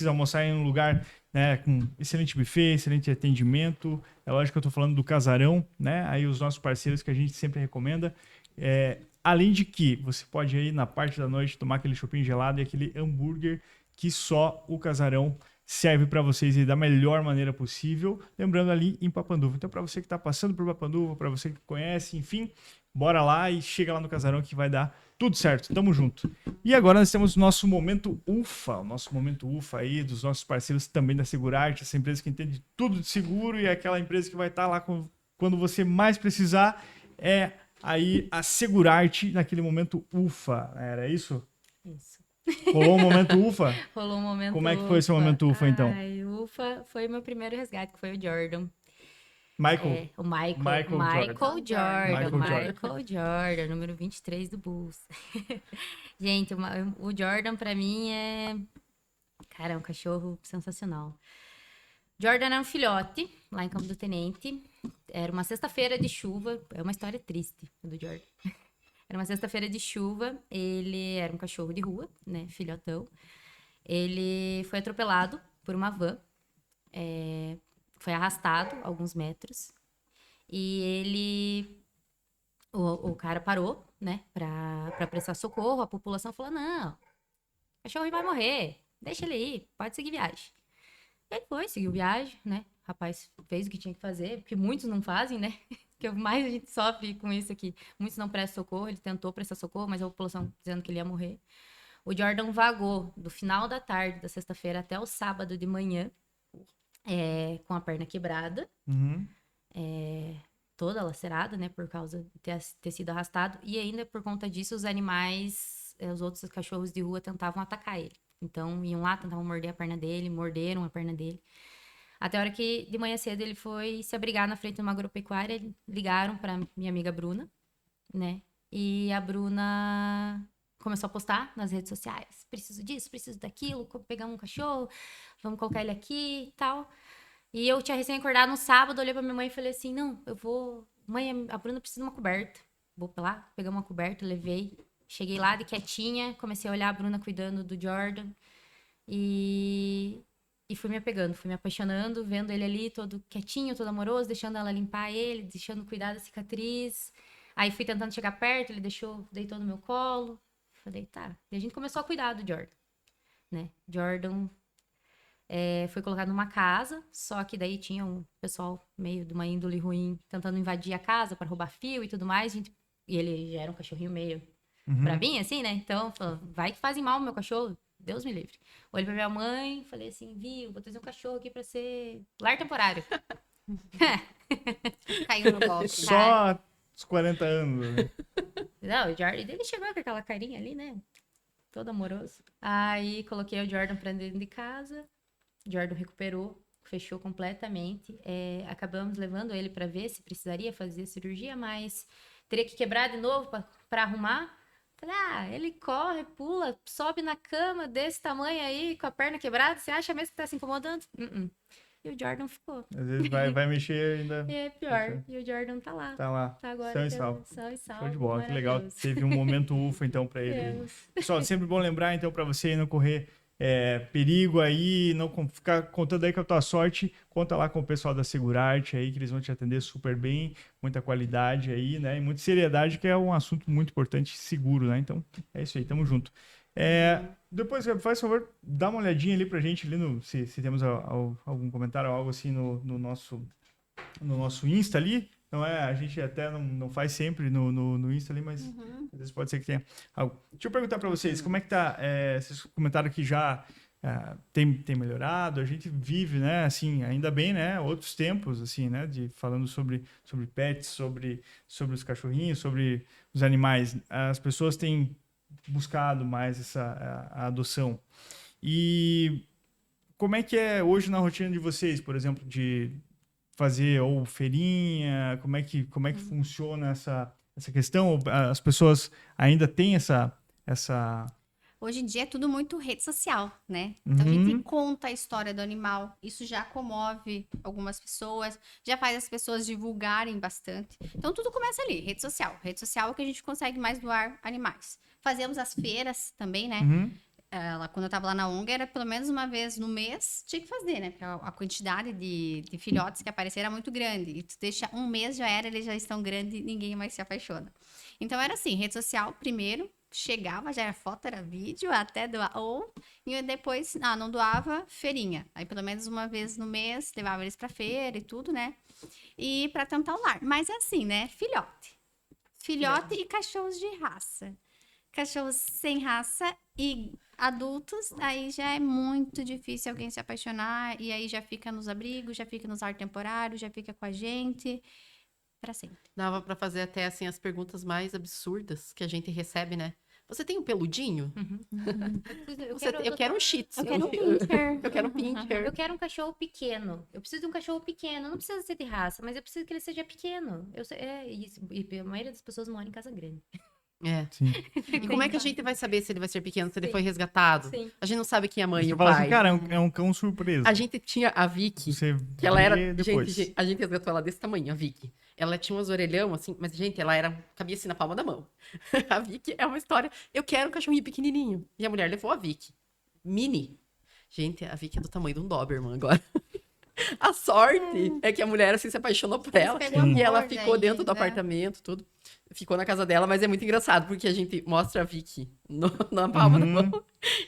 almoçar em um lugar, né, com excelente buffet, excelente atendimento. É lógico que eu tô falando do Casarão, né? Aí os nossos parceiros que a gente sempre recomenda. Além de que você pode aí na parte da noite tomar aquele chopinho gelado e aquele hambúrguer que só o Casarão serve para vocês aí da melhor maneira possível, lembrando ali em Papanduva. Então, para você que está passando por Papanduva, para você que conhece, enfim, bora lá e chega lá no Casarão que vai dar tudo certo. Tamo junto. E agora nós temos o nosso momento UFA, aí dos nossos parceiros também da Segurarte, essa empresa que entende tudo de seguro e é aquela empresa que vai estar lá quando você mais precisar, é aí a Segurarte naquele momento UFA. Era isso? Isso. Rolou um momento UFA? Rolou um momento Como é que foi esse momento UFA, então? Ai, UFA foi meu primeiro resgate, que foi o Jordan. Michael. O Michael Michael Jordan, número 23 do Bulls. Gente, o Jordan pra mim cara, é um cachorro sensacional. Jordan era um filhote, lá em Campo do Tenente. Era uma sexta-feira de chuva. É uma história triste, do Jordan. Era uma sexta-feira de chuva. Ele era um cachorro de rua, né? Filhotão. Ele foi atropelado por uma van. Foi arrastado alguns metros. E o cara parou, né? Pra prestar socorro. A população falou, não, o cachorro vai morrer. Deixa ele ir, pode seguir viagem. Ele foi, seguiu viagem, né? O rapaz fez o que tinha que fazer, porque muitos não fazem, né? Que mais a gente sofre com isso aqui. Muitos não prestam socorro, ele tentou prestar socorro, mas a população dizendo que ele ia morrer. O Jordan vagou do final da tarde da sexta-feira até o sábado de manhã, com a perna quebrada, Uhum. toda lacerada, né? Por causa de ter sido arrastado. E ainda por conta disso, os animais, os outros cachorros de rua tentavam atacar ele. Então, iam lá, tentavam morder a perna dele, morderam a perna dele. Até a hora que, de manhã cedo, ele foi se abrigar na frente de uma agropecuária. Ligaram pra minha amiga Bruna, né? E a Bruna começou a postar nas redes sociais. Preciso disso, preciso daquilo, pegamos um cachorro, vamos colocar ele aqui e tal. E eu tinha recém acordado no sábado, olhei pra minha mãe e falei assim, não, eu vou... Mãe, a Bruna precisa de uma coberta. Vou lá, pegar uma coberta, levei. Cheguei lá de quietinha, comecei a olhar a Bruna cuidando do Jordan. E fui me apegando, fui me apaixonando, vendo ele ali todo quietinho, todo amoroso, deixando ela limpar ele, deixando cuidar da cicatriz. Aí fui tentando chegar perto, ele deitou no meu colo. Falei, tá. E a gente começou a cuidar do Jordan, né? Jordan foi colocado numa casa, só que daí tinha um pessoal meio de uma índole ruim tentando invadir a casa para roubar fio e tudo mais. E ele já era um cachorrinho meio bravinho, assim, né? Então, falou, vai que fazem mal o meu cachorro. Deus me livre. Olhei pra minha mãe, falei assim, viu, vou trazer um cachorro aqui pra ser lar temporário. Caiu no golpe. Só os 40 anos. Né? Não, o Jordan, ele chegou com aquela carinha ali, né? Todo amoroso. Aí, coloquei o Jordan pra dentro de casa. O Jordan recuperou, fechou completamente. Acabamos levando ele pra ver se precisaria fazer cirurgia, mas teria que quebrar de novo pra arrumar. Falei, ele corre, pula, sobe na cama desse tamanho aí, com a perna quebrada. Você acha mesmo que tá se incomodando? E o Jordan ficou. Às vezes vai mexer ainda. E é pior. E o Jordan tá lá. Tá lá. Tá agora. São e salvo. São e salvo. Show de bola, que legal. Teve um momento ufa, então, pra ele. Pessoal, sempre bom lembrar, então, pra você não correr perigo aí, não ficar contando aí com a tua sorte, conta lá com o pessoal da Segurarte aí, que eles vão te atender super bem, muita qualidade aí, né, e muita seriedade, que é um assunto muito importante, seguro, né, então é isso aí, tamo junto. Depois, faz favor, dá uma olhadinha ali pra gente, ali se temos algum comentário ou algo assim no nosso Insta ali. Não a gente até não faz sempre no Insta ali, mas às vezes pode ser que tenha algo. Deixa eu perguntar para vocês, como é que tá? Vocês comentaram que já tem melhorado, a gente vive, né, assim, ainda bem, né, outros tempos, assim, né, falando sobre pets, sobre os cachorrinhos, sobre os animais. As pessoas têm buscado mais a adoção. E como é que é hoje na rotina de vocês, por exemplo, de fazer ou feirinha, como é que funciona essa questão? As pessoas ainda têm essa... Hoje em dia é tudo muito rede social, né? Então a gente conta a história do animal, isso já comove algumas pessoas, já faz as pessoas divulgarem bastante. Então tudo começa ali, rede social. Rede social é o que a gente consegue mais doar animais. Fazemos as feiras também, né? Quando eu tava lá na ONG, era pelo menos uma vez no mês, tinha que fazer, né? Porque a quantidade de filhotes que apareceram era muito grande. E tu deixa um mês, eles já estão grandes, ninguém mais se apaixona. Então era assim, rede social primeiro, chegava, já era foto, era vídeo, até doar. E depois, não doava, feirinha. Aí pelo menos uma vez no mês, levava eles pra feira e tudo, né? E pra tentar o lar. Mas é assim, né? Filhote e cachorros de raça. Cachorros sem raça e adultos, aí já é muito difícil alguém se apaixonar, e aí já fica nos abrigos, já fica nos lar temporários, já fica com a gente pra sempre. Dava pra fazer até, assim, as perguntas mais absurdas que a gente recebe, né? Você tem um peludinho? Eu quero um shih tzu. Eu quero um pincher. Eu quero um pincher. Eu quero um cachorro pequeno. Eu preciso de um cachorro pequeno. Não precisa ser de raça, mas eu preciso que ele seja pequeno. E a maioria das pessoas mora em casa grande. Sim. E como é que a gente vai saber se ele vai ser pequeno, se ele foi resgatado? Sim. A gente não sabe quem é a mãe e o fala pai. assim, cara, é um cão surpresa. A gente tinha a Vicky, que ela era... Gente, a gente resgatou ela desse tamanho, a Vicky. Ela tinha umas orelhão, assim, mas, gente, cabia assim na palma da mão. A Vicky é uma história... Eu quero um cachorrinho pequenininho. E a mulher levou a Vicky. Mini. Gente, a Vicky é do tamanho de um Doberman agora. A sorte é que a mulher, assim, se apaixonou por ela. E ela ficou dentro do apartamento, tudo. Ficou na casa dela, mas é muito engraçado, porque a gente mostra a Vicky na palma da mão.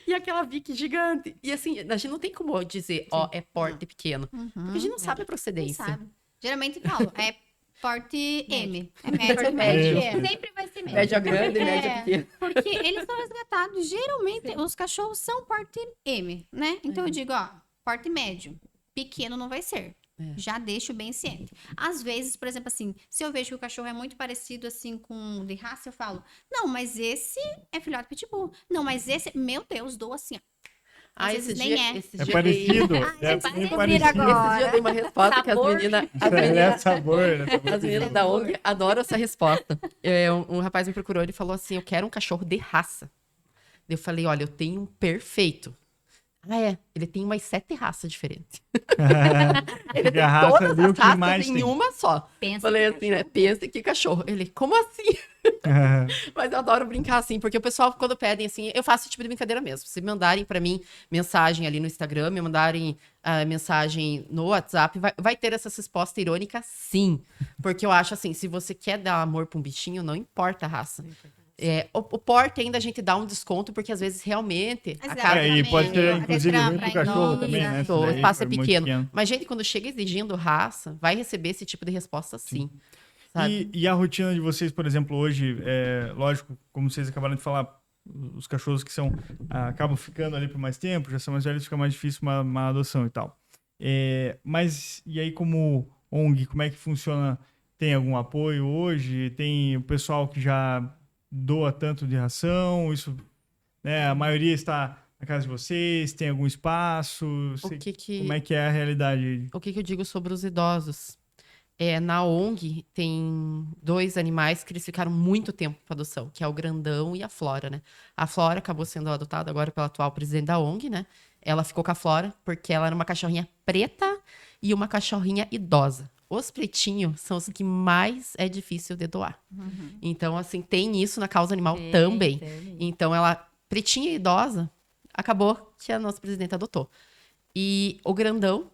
E aquela Vicky gigante. E assim, a gente não tem como dizer, é porte pequeno. Porque a gente não sabe a procedência. Não sabe. Geralmente falo, é porte M. É Médio. Sempre vai ser médio. Média grande, média pequena. Porque eles são resgatados, geralmente, os cachorros são porte M, né? Então eu digo, porte médio. Pequeno não vai ser. Já deixo bem ciente. Às vezes, por exemplo, assim, se eu vejo que o cachorro é muito parecido, assim, com de raça, eu falo, não, mas esse é filhote pitbull. Não, mas esse, meu Deus, dou assim, ó. Às vezes nem é. É parecido. É parecido. agora. Esse dia eu dei uma resposta que as meninas... Sabor. As meninas da ONG adoram essa resposta. Um rapaz me procurou, ele falou assim, eu quero um cachorro de raça. Eu falei, olha, eu tenho um perfeito. Ah, é. Ele tem umas 7 raças diferentes. Ele Porque tem a raça todas ali, o as que raças mais em tem. uma só. Pensa Falei que assim, né? Pensa que cachorro. Ele, como assim? Mas eu adoro brincar assim, porque o pessoal, quando pedem assim, eu faço esse tipo de brincadeira mesmo. Se mandarem pra mim mensagem ali no Instagram, me mandarem mensagem no WhatsApp, vai ter essas respostas irônicas, sim. Porque eu acho assim, se você quer dar amor pra um bichinho, não importa a raça. O porte ainda a gente dá um desconto, porque às vezes realmente Mas a casa É, e pode ter, até inclusive, pra- ruim pra pro cachorro idosa. também, né? Isso, Se o daí espaço é for muito pequeno. Mas, gente, quando chega exigindo raça, vai receber esse tipo de resposta, sim. Sabe? E a rotina de vocês, por exemplo, hoje, lógico, como vocês acabaram de falar, os cachorros que acabam ficando ali por mais tempo, já são mais velhos, fica mais difícil uma adoção e tal. Mas, e aí como ONG, como é que funciona? Tem algum apoio hoje? Tem o pessoal que já doa tanto de ração? Isso, né, a maioria está na casa de vocês? Tem algum espaço? Como é que é a realidade? O que eu digo sobre os idosos? Na ONG tem 2 animais que eles ficaram muito tempo para adoção, que é o Grandão e a Flora, né? A Flora acabou sendo adotada agora pela atual presidente da ONG, né? Ela ficou com a Flora porque ela era uma cachorrinha preta e uma cachorrinha idosa. Os pretinhos são os que mais é difícil de doar. Então, assim, tem isso na causa animal também. Então, ela, pretinha e idosa, acabou que a nossa presidente adotou. E o Grandão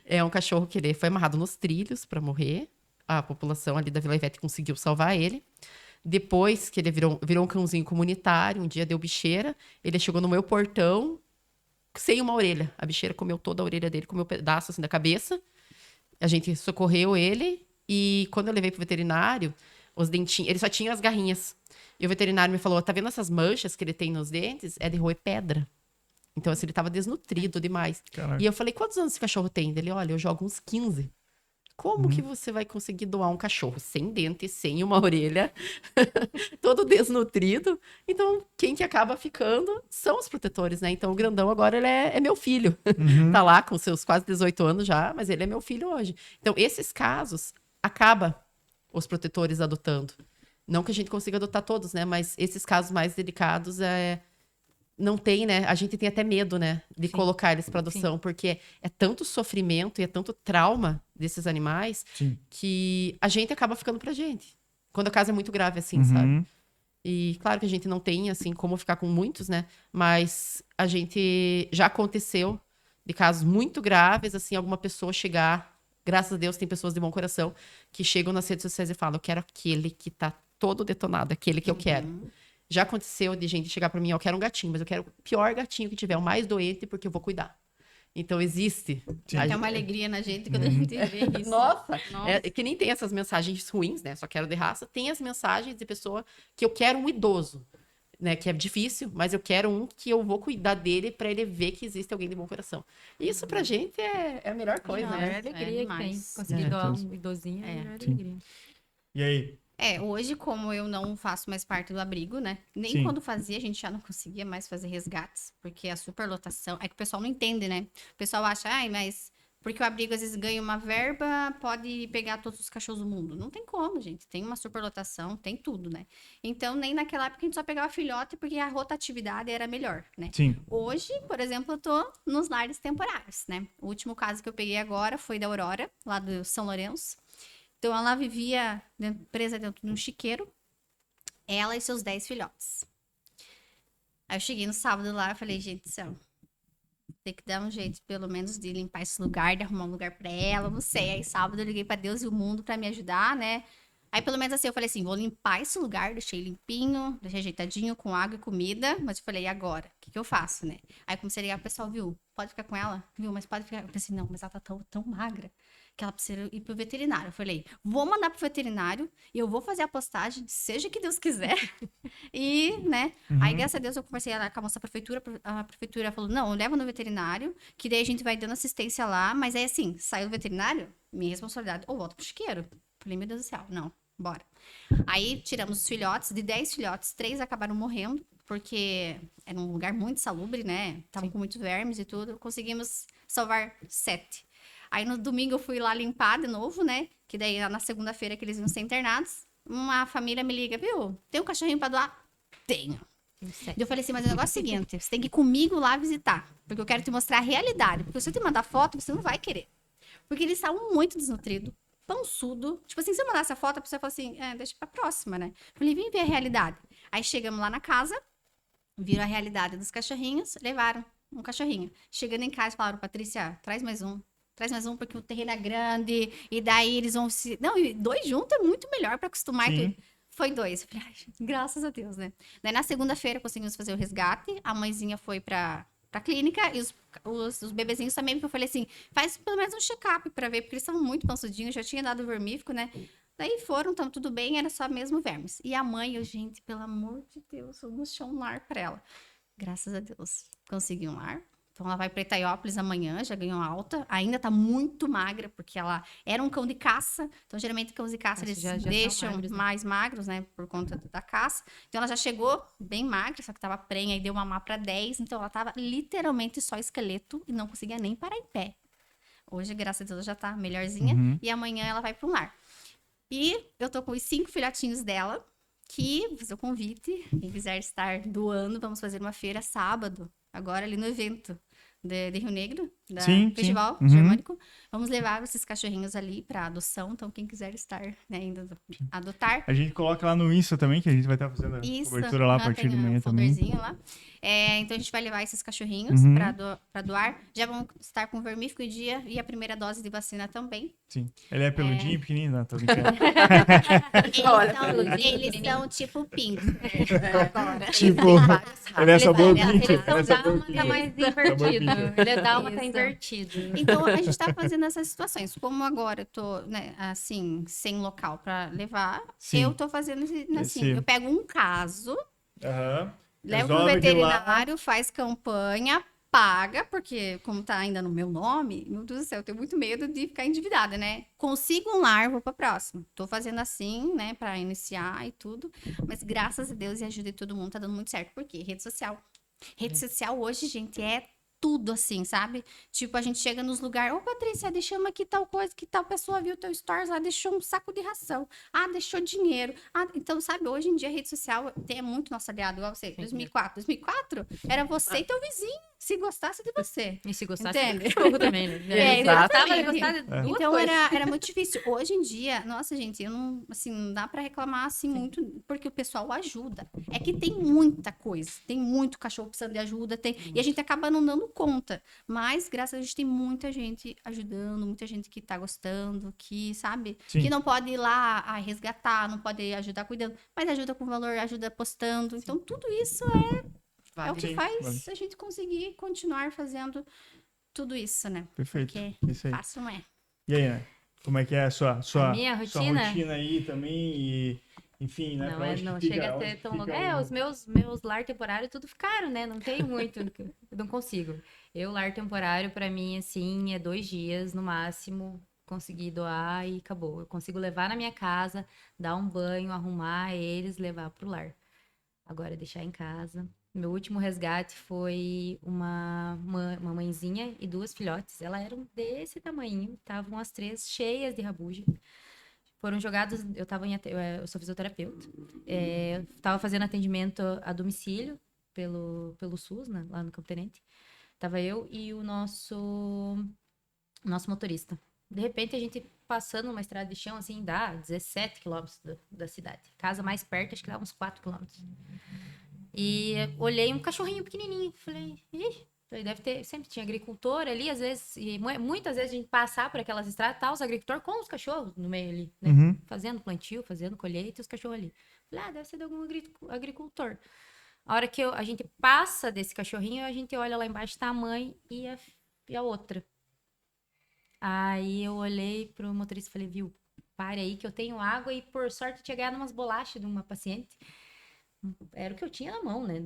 é um cachorro que ele foi amarrado nos trilhos para morrer. A população ali da Vila Ivete conseguiu salvar ele. Depois que ele virou um cãozinho comunitário, um dia deu bicheira, ele chegou no meu portão sem uma orelha. A bicheira comeu toda a orelha dele, comeu um pedaço assim da cabeça. A gente socorreu ele e quando eu levei pro veterinário, os dentinhos, ele só tinha as garrinhas. E o veterinário me falou: "Tá vendo essas manchas que ele tem nos dentes? É de roer pedra." Então, assim, ele tava desnutrido demais. Caraca. E eu falei: "Quantos anos esse cachorro tem?" Ele: "Olha, eu jogo uns 15." Como que você vai conseguir doar um cachorro sem dente, sem uma orelha, todo desnutrido? Então, quem que acaba ficando são os protetores, né? Então, o Grandão agora ele é meu filho. Tá lá com seus quase 18 anos já, mas ele é meu filho hoje. Então, esses casos, acaba os protetores adotando. Não que a gente consiga adotar todos, né? Mas esses casos mais delicados não tem, né? A gente tem até medo, né? De colocar eles para adoção, porque é tanto sofrimento e é tanto trauma desses animais que a gente acaba ficando pra gente. Quando a casa é muito grave, assim, sabe? E claro que a gente não tem, assim, como ficar com muitos, né? Mas a gente já aconteceu de casos muito graves, assim, alguma pessoa chegar. Graças a Deus, tem pessoas de bom coração que chegam nas redes sociais e falam: "Eu quero aquele que tá todo detonado, aquele que eu quero." Já aconteceu de gente chegar pra mim: "Eu quero um gatinho, mas eu quero o pior gatinho que tiver, o mais doente, porque eu vou cuidar." Então, existe. Tem uma alegria na gente quando a gente vê isso. Nossa! Nossa. Que nem tem essas mensagens ruins, né? Só quero de raça. Tem as mensagens de pessoa que eu quero um idoso, né? Que é difícil, mas eu quero um que eu vou cuidar dele pra ele ver que existe alguém de bom coração. Isso pra gente é a melhor coisa, Não, né? é alegria que tem. demais. Conseguir doar um idosinho é a melhor alegria. E aí? Hoje, como eu não faço mais parte do abrigo, né? Nem Sim. quando fazia, a gente já não conseguia mais fazer resgates, porque a superlotação. É que o pessoal não entende, né? O pessoal acha, mas porque o abrigo às vezes ganha uma verba, pode pegar todos os cachorros do mundo. Não tem como, gente. Tem uma superlotação, tem tudo, né? Então, nem naquela época a gente só pegava filhote, porque a rotatividade era melhor, né? Sim. Hoje, por exemplo, eu tô nos lares temporários, né? O último caso que eu peguei agora foi da Aurora, lá do São Lourenço. Então, ela vivia presa dentro de um chiqueiro, ela e seus 10 filhotes. Aí eu cheguei no sábado lá e falei: "Gente do céu, tem que dar um jeito, pelo menos, de limpar esse lugar, de arrumar um lugar pra ela, não sei." Aí sábado eu liguei pra Deus e o mundo pra me ajudar, né? Aí pelo menos assim, eu falei assim: vou limpar esse lugar, deixei limpinho, deixei ajeitadinho, com água e comida, mas eu falei: e agora? O que eu faço, né? Aí comecei a ligar pro pessoal: "Viu, pode ficar com ela? Viu, mas pode ficar." Eu pensei: não, mas ela tá tão magra que ela precisa ir pro veterinário. Eu falei: vou mandar pro veterinário e eu vou fazer a postagem, seja que Deus quiser. E, né? Aí, graças a Deus, eu conversei com a nossa prefeitura. A prefeitura falou: não, leva no veterinário, que daí a gente vai dando assistência lá. Mas aí, assim, saiu do veterinário, minha responsabilidade, ou volta pro chiqueiro. Falei: meu Deus do céu, não, bora. Aí, tiramos os filhotes. De 10 filhotes, 3 acabaram morrendo, porque era um lugar muito salubre, né? Estavam com muitos vermes e tudo. Conseguimos salvar 7. Aí no domingo eu fui lá limpar de novo, né? Que daí na segunda-feira que eles iam ser internados, uma família me liga: viu, tem um cachorrinho pra doar? Tenho. Eu falei assim, mas o negócio é o seguinte, você tem que ir comigo lá visitar, porque eu quero te mostrar a realidade, porque se eu te mandar foto, você não vai querer. Porque eles estavam muito desnutridos, pançudo. Tipo assim, se eu mandasse a foto, a pessoa fala assim, deixa pra próxima, né? Falei, vem ver a realidade. Aí chegamos lá na casa, viram a realidade dos cachorrinhos, levaram um cachorrinho. Chegando em casa, falaram, Patrícia, traz mais um. Traz mais um, porque o terreno é grande, e daí eles vão se... Não, e 2 juntos é muito melhor pra acostumar. Sim. Foi 2. Eu falei, ai, graças a Deus, né? Daí na segunda-feira conseguimos fazer o resgate, a mãezinha foi pra clínica, e os bebezinhos também, porque eu falei assim, faz pelo menos um check-up pra ver, porque eles estavam muito pançudinhos, já tinha dado vermífugo, né? Daí foram, então tudo bem, era só mesmo vermes. E a mãe, eu, gente, pelo amor de Deus, vamos achar um lar pra ela. Graças a Deus, consegui um lar. Então ela vai para Itaiópolis amanhã, já ganhou alta. Ainda tá muito magra, porque ela era um cão de caça. Então, geralmente, cães de caça, eles Já deixam magros, né? mais magros, né? Por conta da caça. Então, ela já chegou bem magra, só que tava prenha e deu mamar para 10. Então, ela tava literalmente só esqueleto e não conseguia nem parar em pé. Hoje, graças a Deus, ela já tá melhorzinha. Uhum. E amanhã ela vai para um lar. E eu tô com os 5 filhotinhos dela, que vou fazer o convite. Quem quiser estar doando, vamos fazer uma feira sábado, agora ali no evento de Rio Negro, da Sim, Festival sim. Uhum. Germânico. Vamos levar esses cachorrinhos ali para adoção. Então, quem quiser estar, né, indo adotar. A gente coloca lá no Insta também, que a gente vai estar fazendo a Isso, cobertura lá a partir tem de um manhã também. folderzinho lá. Então, a gente vai levar esses cachorrinhos Uhum. para doar. Já vão estar com vermífugo em dia e a primeira dose de vacina também. Sim. Ele é peludinho, pequenininho, não, tô brincando. Eles são tipo pinto. Agora. Tipo, ele é sabor Ele pinto. são Ele é sabor dálmata pinto. mais Sabor invertido. pinto. Ele é dálmata Isso. invertido. Então, a gente tá fazendo essas situações. Como agora eu tô, né, assim, sem local para levar, Sim. eu tô fazendo assim. Esse- Eu pego um caso, Aham. levo pro Resolve de lá. veterinário, faz campanha, paga, porque como tá ainda no meu nome, meu Deus do céu, eu tenho muito medo de ficar endividada, né? Consigo um lar, vou pra próxima. Tô fazendo assim, né, pra iniciar e tudo, mas graças a Deus e ajuda de todo mundo, tá dando muito certo. Por quê? Rede social. Rede social hoje, gente, é tudo assim, sabe? Tipo, a gente chega nos lugares, ô Patrícia, deixamos aqui tal coisa, que tal pessoa viu teu stories lá, deixou um saco de ração, deixou dinheiro. Então, sabe, hoje em dia a rede social é muito nosso aliado, igual você, 2004 era você e teu vizinho, se gostasse de você. E se gostasse Entende? do cachorro também, né? É, Ele gostava, exatamente. ele gostava de duas Então coisas. era muito difícil. Hoje em dia, nossa, gente, eu não, assim, não dá pra reclamar assim muito, porque o pessoal ajuda. É que tem muita coisa, tem muito cachorro precisando de ajuda, e a gente acaba não dando conta. Mas, graças a Deus, tem muita gente ajudando, muita gente que tá gostando, que, sabe, Sim. que não pode ir lá resgatar, não pode ajudar cuidando, mas ajuda com valor, ajuda postando. Então, tudo isso é o que Sim, faz vale. a gente conseguir continuar fazendo tudo isso, né? Perfeito. Porque Isso aí. fácil não é. E aí, né? Como é que é a sua minha sua rotina? rotina aí também? E, enfim, né? pra onde que Não fica- chega a onde ser que tão fica longo. o- Os meus lar temporário tudo ficaram, né? Não tem muito, eu não consigo. Lar temporário, pra mim, assim, é 2 dias no máximo. Consegui doar e acabou. Eu consigo levar na minha casa, dar um banho, arrumar eles, levar pro lar. Agora, deixar em casa. Meu último resgate foi uma mãezinha e 2 filhotes. Elas eram desse tamanho, estavam as 3 cheias de rabuja. Foram jogados, eu sou fisioterapeuta, estava fazendo atendimento a domicílio pelo SUS, né, lá no Campo Tenente. Tava eu e o nosso motorista. De repente, a gente passando numa estrada de chão, assim, dá 17 quilômetros da cidade. Casa mais perto, acho que dá uns 4 quilômetros. E olhei um cachorrinho pequenininho. Falei, ih, deve ter. Sempre tinha agricultor ali, às vezes, e muitas vezes a gente passar por aquelas estradas, tá, os agricultores com os cachorros no meio ali, né? Uhum. Fazendo plantio, fazendo colheita e os cachorros ali. Falei, deve ser de algum agricultor. A hora que a gente passa desse cachorrinho, a gente olha lá embaixo, tá a mãe e a outra. Aí eu olhei pro motorista e falei, viu, pare aí que eu tenho água e por sorte tinha ganhado umas bolachas de uma paciente. Era o que eu tinha na mão, né?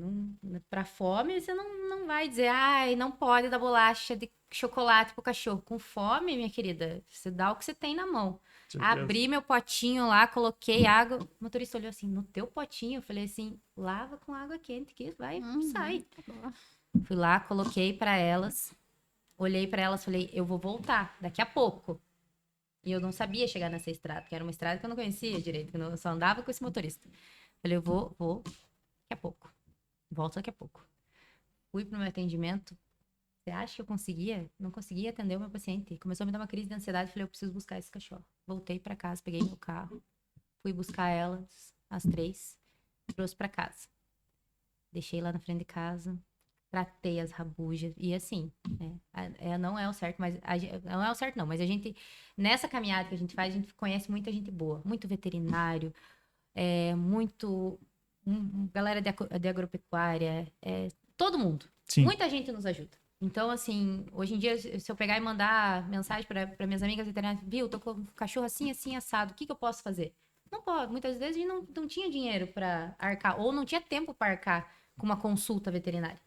Pra fome, você não vai dizer, ai, não pode dar bolacha de chocolate pro cachorro. Com fome, minha querida, você dá o que você tem na mão. Certeza. Abri meu potinho lá, coloquei água. O motorista olhou assim, no teu potinho? Eu falei assim, lava com água quente que vai, sai. Fui lá, coloquei pra elas. Olhei pra elas, falei, eu vou voltar daqui a pouco. E eu não sabia chegar nessa estrada, que era uma estrada que eu não conhecia direito, que eu só andava com esse motorista. Falei, eu vou daqui a pouco. volto daqui a pouco. Fui pro meu atendimento. Você acha que eu conseguia? Não conseguia atender o meu paciente. Começou a me dar uma crise de ansiedade. Falei, eu preciso buscar esse cachorro. Voltei pra casa, peguei meu carro. Fui buscar elas, as 3. Trouxe pra casa. Deixei lá na frente de casa. Tratei as rabujas. E assim, não é o certo, mas... não é o certo, não. Mas a gente... Nessa caminhada que a gente faz, a gente conhece muita gente boa. Muito veterinário. Muito... galera de agropecuária. Todo mundo. Sim. Muita gente nos ajuda. Então, assim, hoje em dia, se eu pegar e mandar mensagem para minhas amigas veterinárias, viu, tô com um cachorro assim, assim, assado, o que eu posso fazer? Não pode. Muitas vezes a gente não tinha dinheiro para arcar, ou não tinha tempo para arcar com uma consulta veterinária.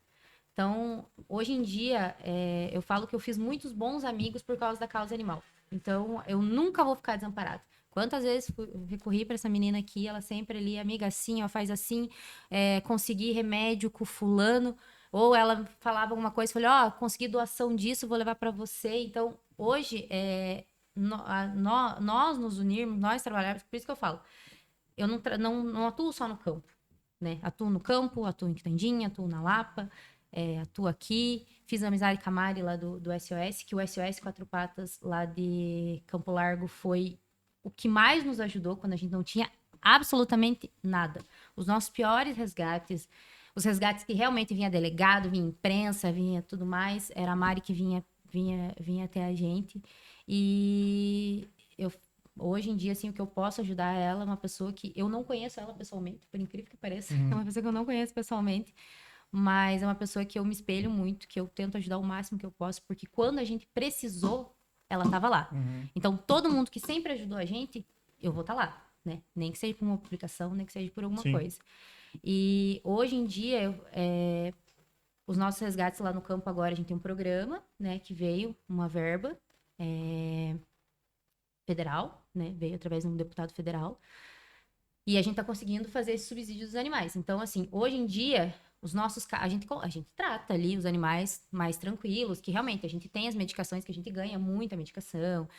Então, hoje em dia, eu falo que eu fiz muitos bons amigos por causa da causa animal. Então, eu nunca vou ficar desamparada. Quantas vezes recorri para essa menina aqui, ela sempre ali, amiga, assim, ó, faz assim, consegui remédio com fulano, ou ela falava alguma coisa, falei, ó, consegui doação disso, vou levar para você. Então, hoje, nós nos unirmos, nós trabalharmos, por isso que eu falo, eu não atuo só no campo, né? Atuo no campo, atuo em Quitandinha, atuo na Lapa, atuo aqui, fiz amizade com a Mari lá do SOS, que o SOS Quatro Patas lá de Campo Largo foi o que mais nos ajudou quando a gente não tinha absolutamente nada. Os nossos piores resgates, os resgates que realmente vinha delegado, vinha imprensa, vinha tudo mais, era a Mari que vinha até a gente. E hoje em dia, assim, o que eu posso ajudar ela é uma pessoa que eu não conheço ela pessoalmente, por incrível que pareça, é uma pessoa que eu não conheço pessoalmente, mas é uma pessoa que eu me espelho muito, que eu tento ajudar o máximo que eu posso, porque quando a gente precisou, ela estava lá. Então, todo mundo que sempre ajudou a gente, eu vou estar lá, né? Nem que seja por uma publicação, nem que seja por alguma coisa. E hoje em dia, os nossos resgates lá no campo agora, a gente tem um programa, né? Que veio, uma verba federal, né? Veio através de um deputado federal. E a gente tá conseguindo fazer esse subsídio dos animais. Então, assim, hoje em dia, a gente trata ali os animais mais tranquilos, que realmente a gente tem as medicações, que a gente ganha muita medicação,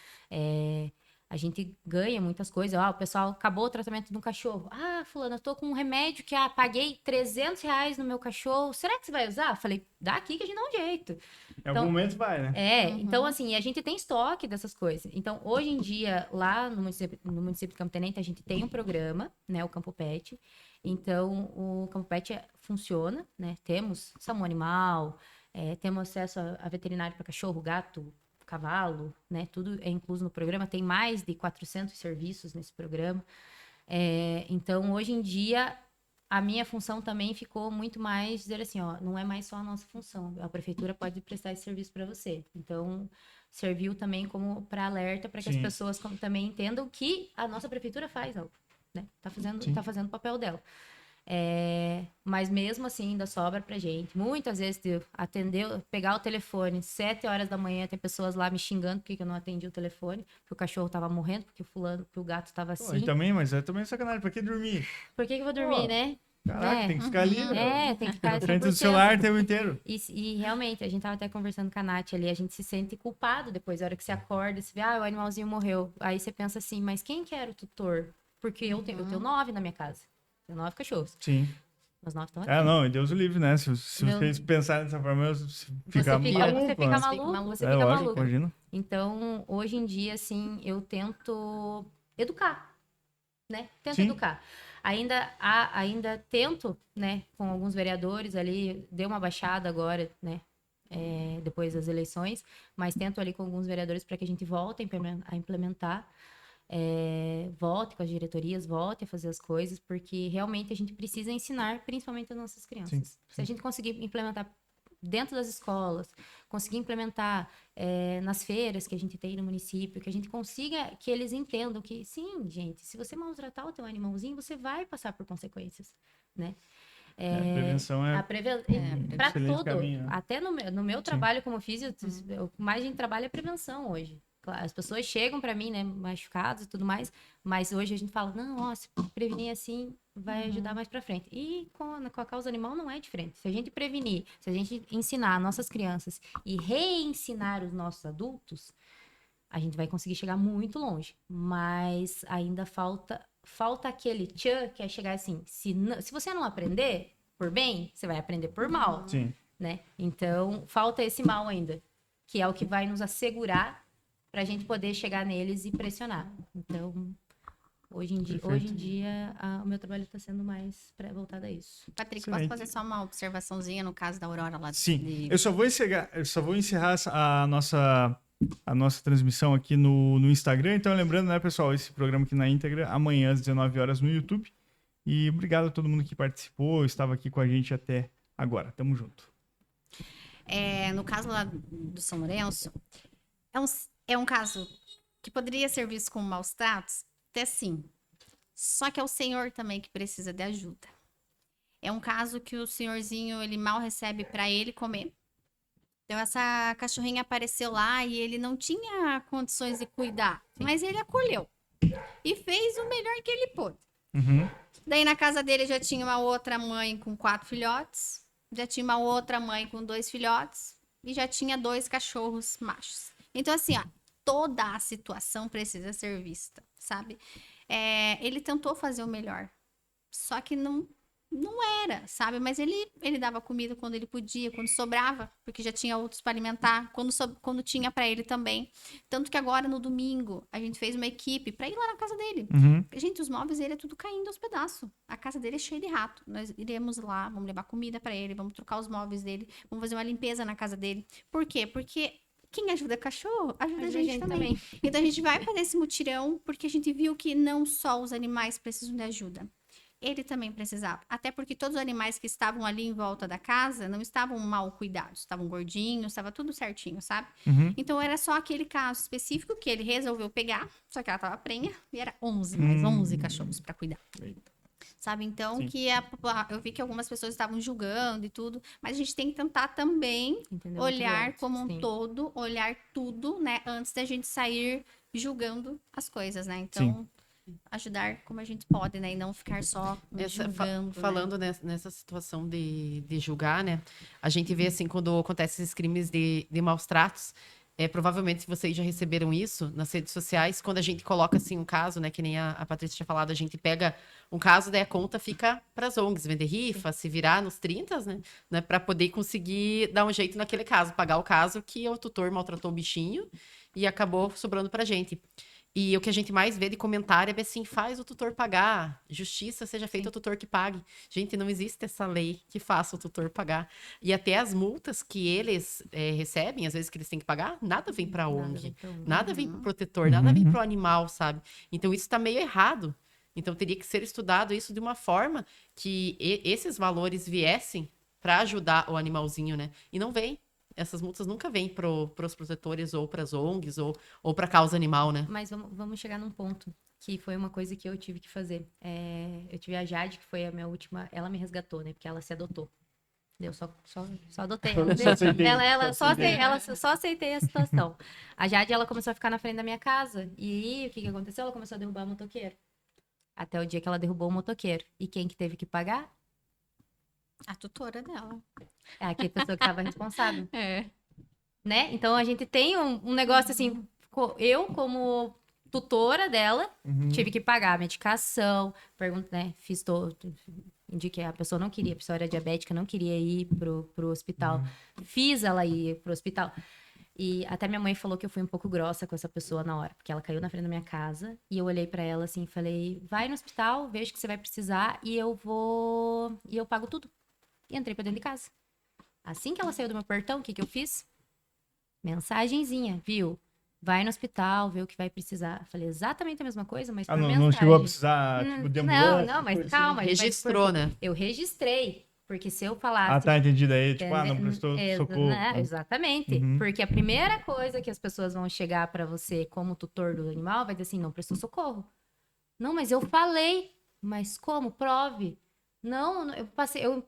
a gente ganha muitas coisas. O pessoal acabou o tratamento de um cachorro. Fulano, eu tô com um remédio que paguei R$300 no meu cachorro. Será que você vai usar? Falei, dá aqui que a gente dá um jeito. Em algum momento vai, né? Então, assim, a gente tem estoque dessas coisas. Então, hoje em dia, lá no município de Campo Tenente, a gente tem um programa, né, o Campo Pet. Então, o Campo Pet funciona, né? Temos SAMU animal, temos acesso a veterinário para cachorro, gato, cavalo, né? Tudo é incluso no programa. Tem mais de 400 serviços nesse programa. Então, hoje em dia, a minha função também ficou muito mais dizer assim, ó, não é mais só a nossa função. A prefeitura pode prestar esse serviço para você. Então, serviu também como para alerta, para que as pessoas também entendam que a nossa prefeitura faz algo, né? Tá fazendo o papel dela. Mas mesmo assim, ainda sobra pra gente. Muitas vezes pegar o telefone, 7 horas da manhã, tem pessoas lá me xingando porque eu não atendi o telefone, porque o cachorro tava morrendo, porque o gato tava assim. Mas é também sacanagem, pra que dormir? Por que eu vou dormir, né? Caraca, tem que ficar ali. Tem que ficar na frente do celular o tempo inteiro. E realmente, a gente tava até conversando com a Nath ali, a gente se sente culpado depois, a hora que você acorda, você vê, o animalzinho morreu. Aí você pensa assim, mas quem que era o tutor? Porque eu tenho 9 na minha casa. Tenho 9 cachorros. Sim. Os 9 estão aqui. Não, e Deus o livre, né? Se vocês pensarem dessa forma, você fica maluco. Você fica maluco. Imagina. Então, hoje em dia, assim, eu tento educar, né? Tento Sim. educar. Ainda tento, né, com alguns vereadores ali, deu uma baixada agora, né, depois das eleições, mas tento ali com alguns vereadores para que a gente volte a implementar, volte com as diretorias, volte a fazer as coisas, porque realmente a gente precisa ensinar, principalmente as nossas crianças. Sim. Se a gente conseguir implementar dentro das escolas, conseguir implementar nas feiras que a gente tem no município, que a gente consiga que eles entendam que, sim, gente, se você maltratar o teu animalzinho, você vai passar por consequências, né? A prevenção para tudo. Caminho, né? Até no meu trabalho como físico, o que mais a gente trabalha é prevenção hoje. As pessoas chegam para mim, né, machucadas e tudo mais, mas hoje a gente fala, não, se prevenir assim vai ajudar mais para frente. E com a causa animal não é diferente. Se a gente prevenir, se a gente ensinar nossas crianças e reensinar os nossos adultos, a gente vai conseguir chegar muito longe. Mas ainda falta aquele tchan, que é chegar assim, se você não aprender, por bem, você vai aprender por mal. Sim. Né? Então, falta esse mal ainda, que é o que vai nos assegurar pra gente poder chegar neles e pressionar. Então, hoje em dia o meu trabalho está sendo mais voltado a isso. Patrick, posso fazer só uma observaçãozinha no caso da Aurora lá? Sim, eu só vou encerrar a nossa transmissão aqui no Instagram. Então, lembrando, né, pessoal, esse programa aqui na íntegra, amanhã às 19 horas no YouTube. E obrigado a todo mundo que participou, estava aqui com a gente até agora. Tamo junto. No caso lá do São Lourenço, é um caso que poderia ser visto como maus tratos, até sim. Só que é o senhor também que precisa de ajuda. É um caso que o senhorzinho, ele mal recebe para ele comer. Então, essa cachorrinha apareceu lá e ele não tinha condições de cuidar, mas ele acolheu e fez o melhor que ele pôde. Uhum. Daí, na casa dele, já tinha uma outra mãe com 4 filhotes, já tinha uma outra mãe com 2 filhotes e já tinha 2 cachorros machos. Então, assim, ó, toda a situação precisa ser vista, sabe? Ele tentou fazer o melhor, só que não era, sabe? Mas ele dava comida quando ele podia, quando sobrava, porque já tinha outros para alimentar, quando tinha para ele também. Tanto que agora, no domingo, a gente fez uma equipe para ir lá na casa dele. Uhum. Gente, os móveis dele é tudo caindo aos pedaços. A casa dele é cheia de rato. Nós iremos lá, vamos levar comida para ele, vamos trocar os móveis dele, vamos fazer uma limpeza na casa dele. Por quê? Porque quem ajuda cachorro, ajuda a gente também. Então, a gente vai fazer esse mutirão, porque a gente viu que não só os animais precisam de ajuda. Ele também precisava. Até porque todos os animais que estavam ali em volta da casa não estavam mal cuidados. Estavam gordinhos, estava tudo certinho, sabe? Uhum. Então, era só aquele caso específico que ele resolveu pegar, só que ela estava prenha, e era 11 cachorros para cuidar. Sabe? Então, eu vi que algumas pessoas estavam julgando e tudo, mas a gente tem que tentar também olhar como um todo, olhar tudo, né? Antes da gente sair julgando as coisas, né? Então, ajudar como a gente pode, né? E não ficar só julgando. Falando nessa situação de julgar, né? A gente vê, assim, quando acontecem esses crimes de maus tratos, provavelmente vocês já receberam isso nas redes sociais, quando a gente coloca, assim, um caso, né? Que nem a Patrícia tinha falado, a gente pega um caso, daí a conta fica para as ONGs, vender rifa, se virar nos 30, né? Para poder conseguir dar um jeito naquele caso, pagar o caso que o tutor maltratou o bichinho e acabou sobrando pra gente. E o que a gente mais vê de comentário é assim, faz o tutor pagar, justiça seja feita o tutor que pague. Gente, não existe essa lei que faça o tutor pagar. E até as multas que eles recebem, às vezes que eles têm que pagar, nada vem para a ONG, nada vem para o protetor, nada vem para o animal, sabe? Então isso está meio errado. Então teria que ser estudado isso de uma forma que esses valores viessem para ajudar o animalzinho, né? E não vem. Essas multas nunca vêm para os protetores ou para as ONGs ou para a causa animal, né? Mas vamos chegar num ponto que foi uma coisa que eu tive que fazer. Eu tive a Jade, que foi a minha última... Ela me resgatou, né? Porque ela se adotou. Eu só adotei ela. Só aceitei a situação. A Jade, ela começou a ficar na frente da minha casa. E aí, o que aconteceu? Ela começou a derrubar o motoqueiro. Até o dia que ela derrubou o motoqueiro. E quem que teve que pagar? A tutora dela. É aquela pessoa que estava responsável. Né? Então, a gente tem um negócio assim... Eu, como tutora dela, tive que pagar a medicação. Né? Fiz todo... Indiquei, a pessoa não queria, a pessoa era diabética, não queria ir pro hospital. Fiz ela ir pro hospital. E até minha mãe falou que eu fui um pouco grossa com essa pessoa na hora, porque ela caiu na frente da minha casa e eu olhei pra ela assim e falei, vai no hospital, vejo que você vai precisar e eu pago tudo. E entrei pra dentro de casa. Assim que ela saiu do meu portão, o que eu fiz? Mensagenzinha, viu? Vai no hospital, vê o que vai precisar. Falei exatamente a mesma coisa, mas por mensagem. Não chegou a precisar, tipo, de ambulância? Não, mas calma. Registrou, né? Eu registrei, porque se eu falasse... tá, entendido aí. Tipo, não prestou socorro. Né? Exatamente. Porque a primeira coisa que as pessoas vão chegar pra você como tutor do animal vai dizer assim, não prestou socorro. Não, mas eu falei. Mas como? Prove. Não, eu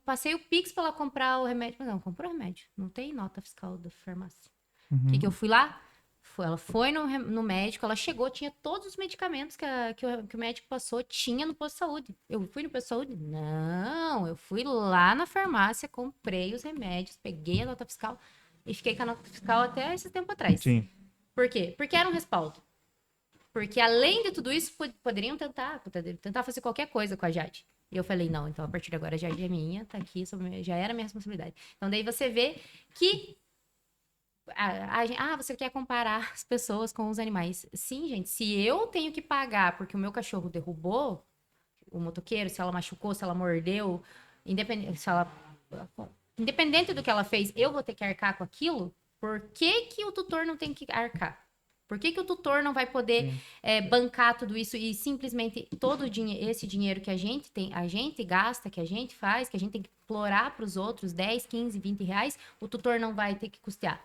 passei o Pix pra ela comprar o remédio. Mas não, comprou o remédio. Não tem nota fiscal da farmácia. O que eu fui lá? Ela foi no médico, ela chegou, tinha todos os medicamentos que o médico passou, tinha no posto de saúde. Eu fui no posto de saúde? Não, eu fui lá na farmácia, comprei os remédios, peguei a nota fiscal e fiquei com a nota fiscal até esse tempo atrás. Sim. Por quê? Porque era um respaldo. Porque além de tudo isso, poderiam tentar fazer qualquer coisa com a Jade. E eu falei, não, então a partir de agora já é minha, tá aqui, já era minha responsabilidade. Então daí você vê que você quer comparar as pessoas com os animais. Sim, gente, se eu tenho que pagar porque o meu cachorro derrubou o motoqueiro, se ela machucou, se ela mordeu, independente do que ela fez, eu vou ter que arcar com aquilo, por que o tutor não tem que arcar? Por que o tutor não vai poder bancar tudo isso e simplesmente esse dinheiro que a gente tem, a gente gasta, que a gente faz, que a gente tem que implorar para os outros, 10, 15, 20 reais, o tutor não vai ter que custear.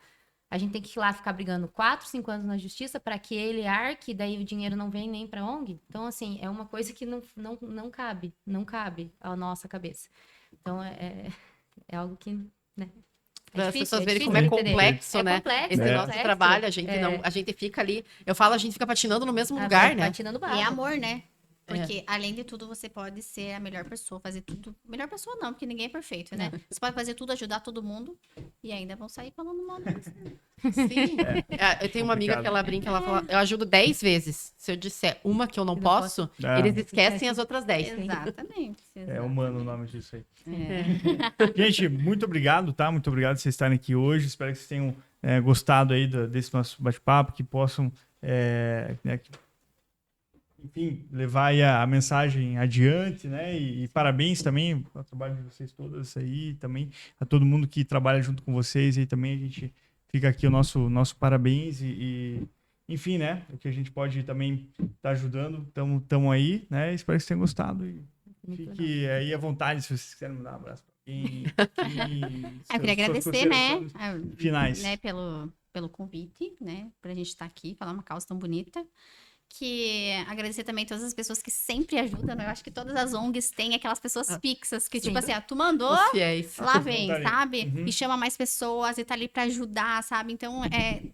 A gente tem que ir lá ficar brigando 4, 5 anos na justiça para que ele arque, daí o dinheiro não vem nem para a ONG. Então, assim, é uma coisa que não cabe à nossa cabeça. Então, é algo que, né? Para as pessoas verem como é complexo, né? Complexo, esse nosso trabalho, a gente fica ali, eu falo, a gente fica patinando no mesmo lugar, né? Patinando barro. E é amor, né? Porque, além de tudo, você pode ser a melhor pessoa, fazer tudo. Melhor pessoa não, porque ninguém é perfeito, né? Você pode fazer tudo, ajudar todo mundo e ainda vão sair falando mal deles. Sim. Eu tenho uma amiga que ela brinca, ela fala, eu ajudo 10 vezes. Se eu disser uma que eu não posso, eles esquecem as outras 10. Exatamente. É humano o nome disso aí. Gente, muito obrigado, tá? Muito obrigado por vocês estarem aqui hoje. Espero que vocês tenham gostado aí desse nosso bate-papo, que possam... enfim, levar aí a mensagem adiante, né? E parabéns também ao trabalho de vocês todas aí, também a todo mundo que trabalha junto com vocês aí também. A gente fica aqui o nosso parabéns enfim, né? O que a gente pode também estar ajudando, estamos aí, né? Espero que vocês tenham gostado e fique aí à vontade se vocês quiserem mandar um abraço para alguém. Eu queria agradecer, né? Finais. Né, pelo convite, né? Pra gente estar aqui, falar uma causa tão bonita. Que agradecer também todas as pessoas que sempre ajudam, né? Eu acho que todas as ONGs têm aquelas pessoas fixas que, tipo assim, tu mandou, lá vem, sabe? E chama mais pessoas e tá ali pra ajudar, sabe? Então,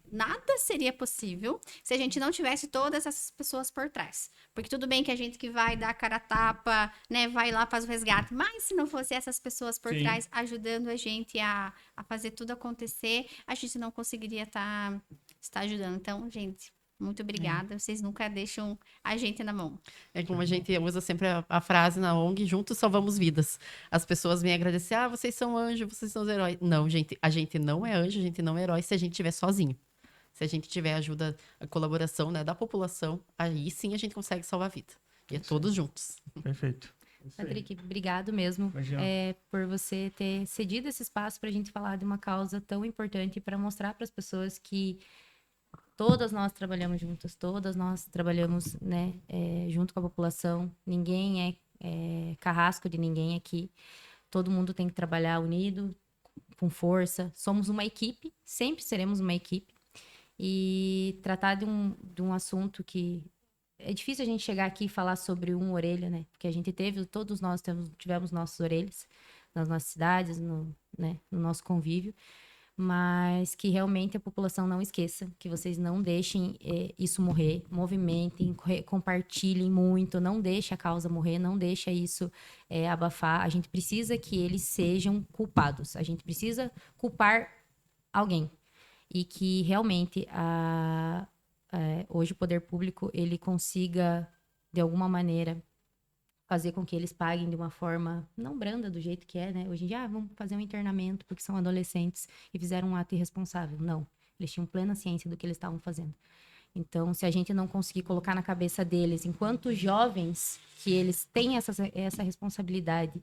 nada seria possível se a gente não tivesse todas essas pessoas por trás. Porque tudo bem que a gente que vai dar a cara a tapa, né? Vai lá, faz o resgate. Mas se não fosse essas pessoas por trás ajudando a gente a fazer tudo acontecer, a gente não conseguiria estar ajudando. Então, gente... Muito obrigada. Vocês nunca deixam a gente na mão. É como a gente usa sempre a frase na ONG, juntos salvamos vidas. As pessoas vêm agradecer, vocês são anjos, vocês são os heróis. Não, gente, a gente não é anjo, a gente não é herói se a gente estiver sozinho. Se a gente tiver ajuda, a colaboração, né, da população, aí sim a gente consegue salvar a vida. E é todos juntos. Perfeito. Patrick, obrigado mesmo por você ter cedido esse espaço para a gente falar de uma causa tão importante para mostrar para as pessoas que todas nós trabalhamos juntas, todas nós trabalhamos, né, junto com a população. Ninguém é carrasco de ninguém aqui. Todo mundo tem que trabalhar unido, com força. Somos uma equipe, sempre seremos uma equipe. E tratar de um assunto que... É difícil a gente chegar aqui e falar sobre orelha, né? Porque a gente todos nós tivemos nossas orelhas nas nossas cidades, no nosso convívio. Mas que realmente a população não esqueça, que vocês não deixem isso morrer, movimentem, compartilhem muito, não deixe a causa morrer, não deixe isso abafar. A gente precisa que eles sejam culpados, a gente precisa culpar alguém. E que realmente hoje o poder público ele consiga, de alguma maneira, fazer com que eles paguem de uma forma não branda do jeito que é, né? Hoje em dia, vamos fazer um internamento porque são adolescentes e fizeram um ato irresponsável. Não, eles tinham plena ciência do que eles estavam fazendo. Então, se a gente não conseguir colocar na cabeça deles, enquanto jovens, que eles têm essa responsabilidade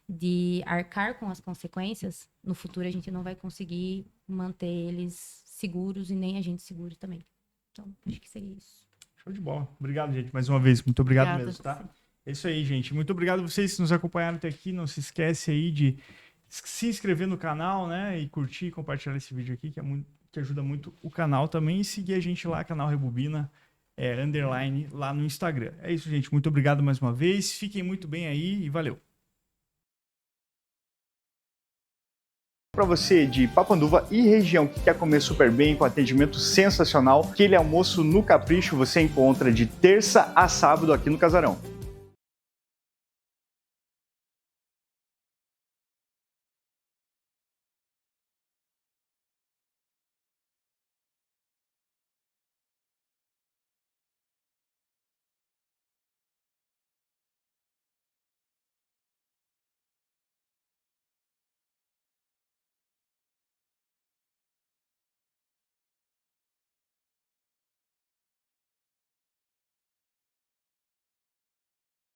de arcar com as consequências, no futuro a gente não vai conseguir manter eles seguros e nem a gente seguro também. Então, acho que seria isso. Show de bola. Obrigado, gente, mais uma vez. Muito obrigado mesmo, tá? É isso aí, gente. Muito obrigado a vocês que nos acompanharam até aqui. Não se esquece aí de se inscrever no canal, né? E curtir e compartilhar esse vídeo aqui, que ajuda muito o canal também. E seguir a gente lá, canal Rebobina, _ lá no Instagram. É isso, gente. Muito obrigado mais uma vez. Fiquem muito bem aí e valeu. Para você de Papanduva e região que quer comer super bem, com atendimento sensacional, aquele almoço no Capricho você encontra de terça a sábado aqui no Casarão.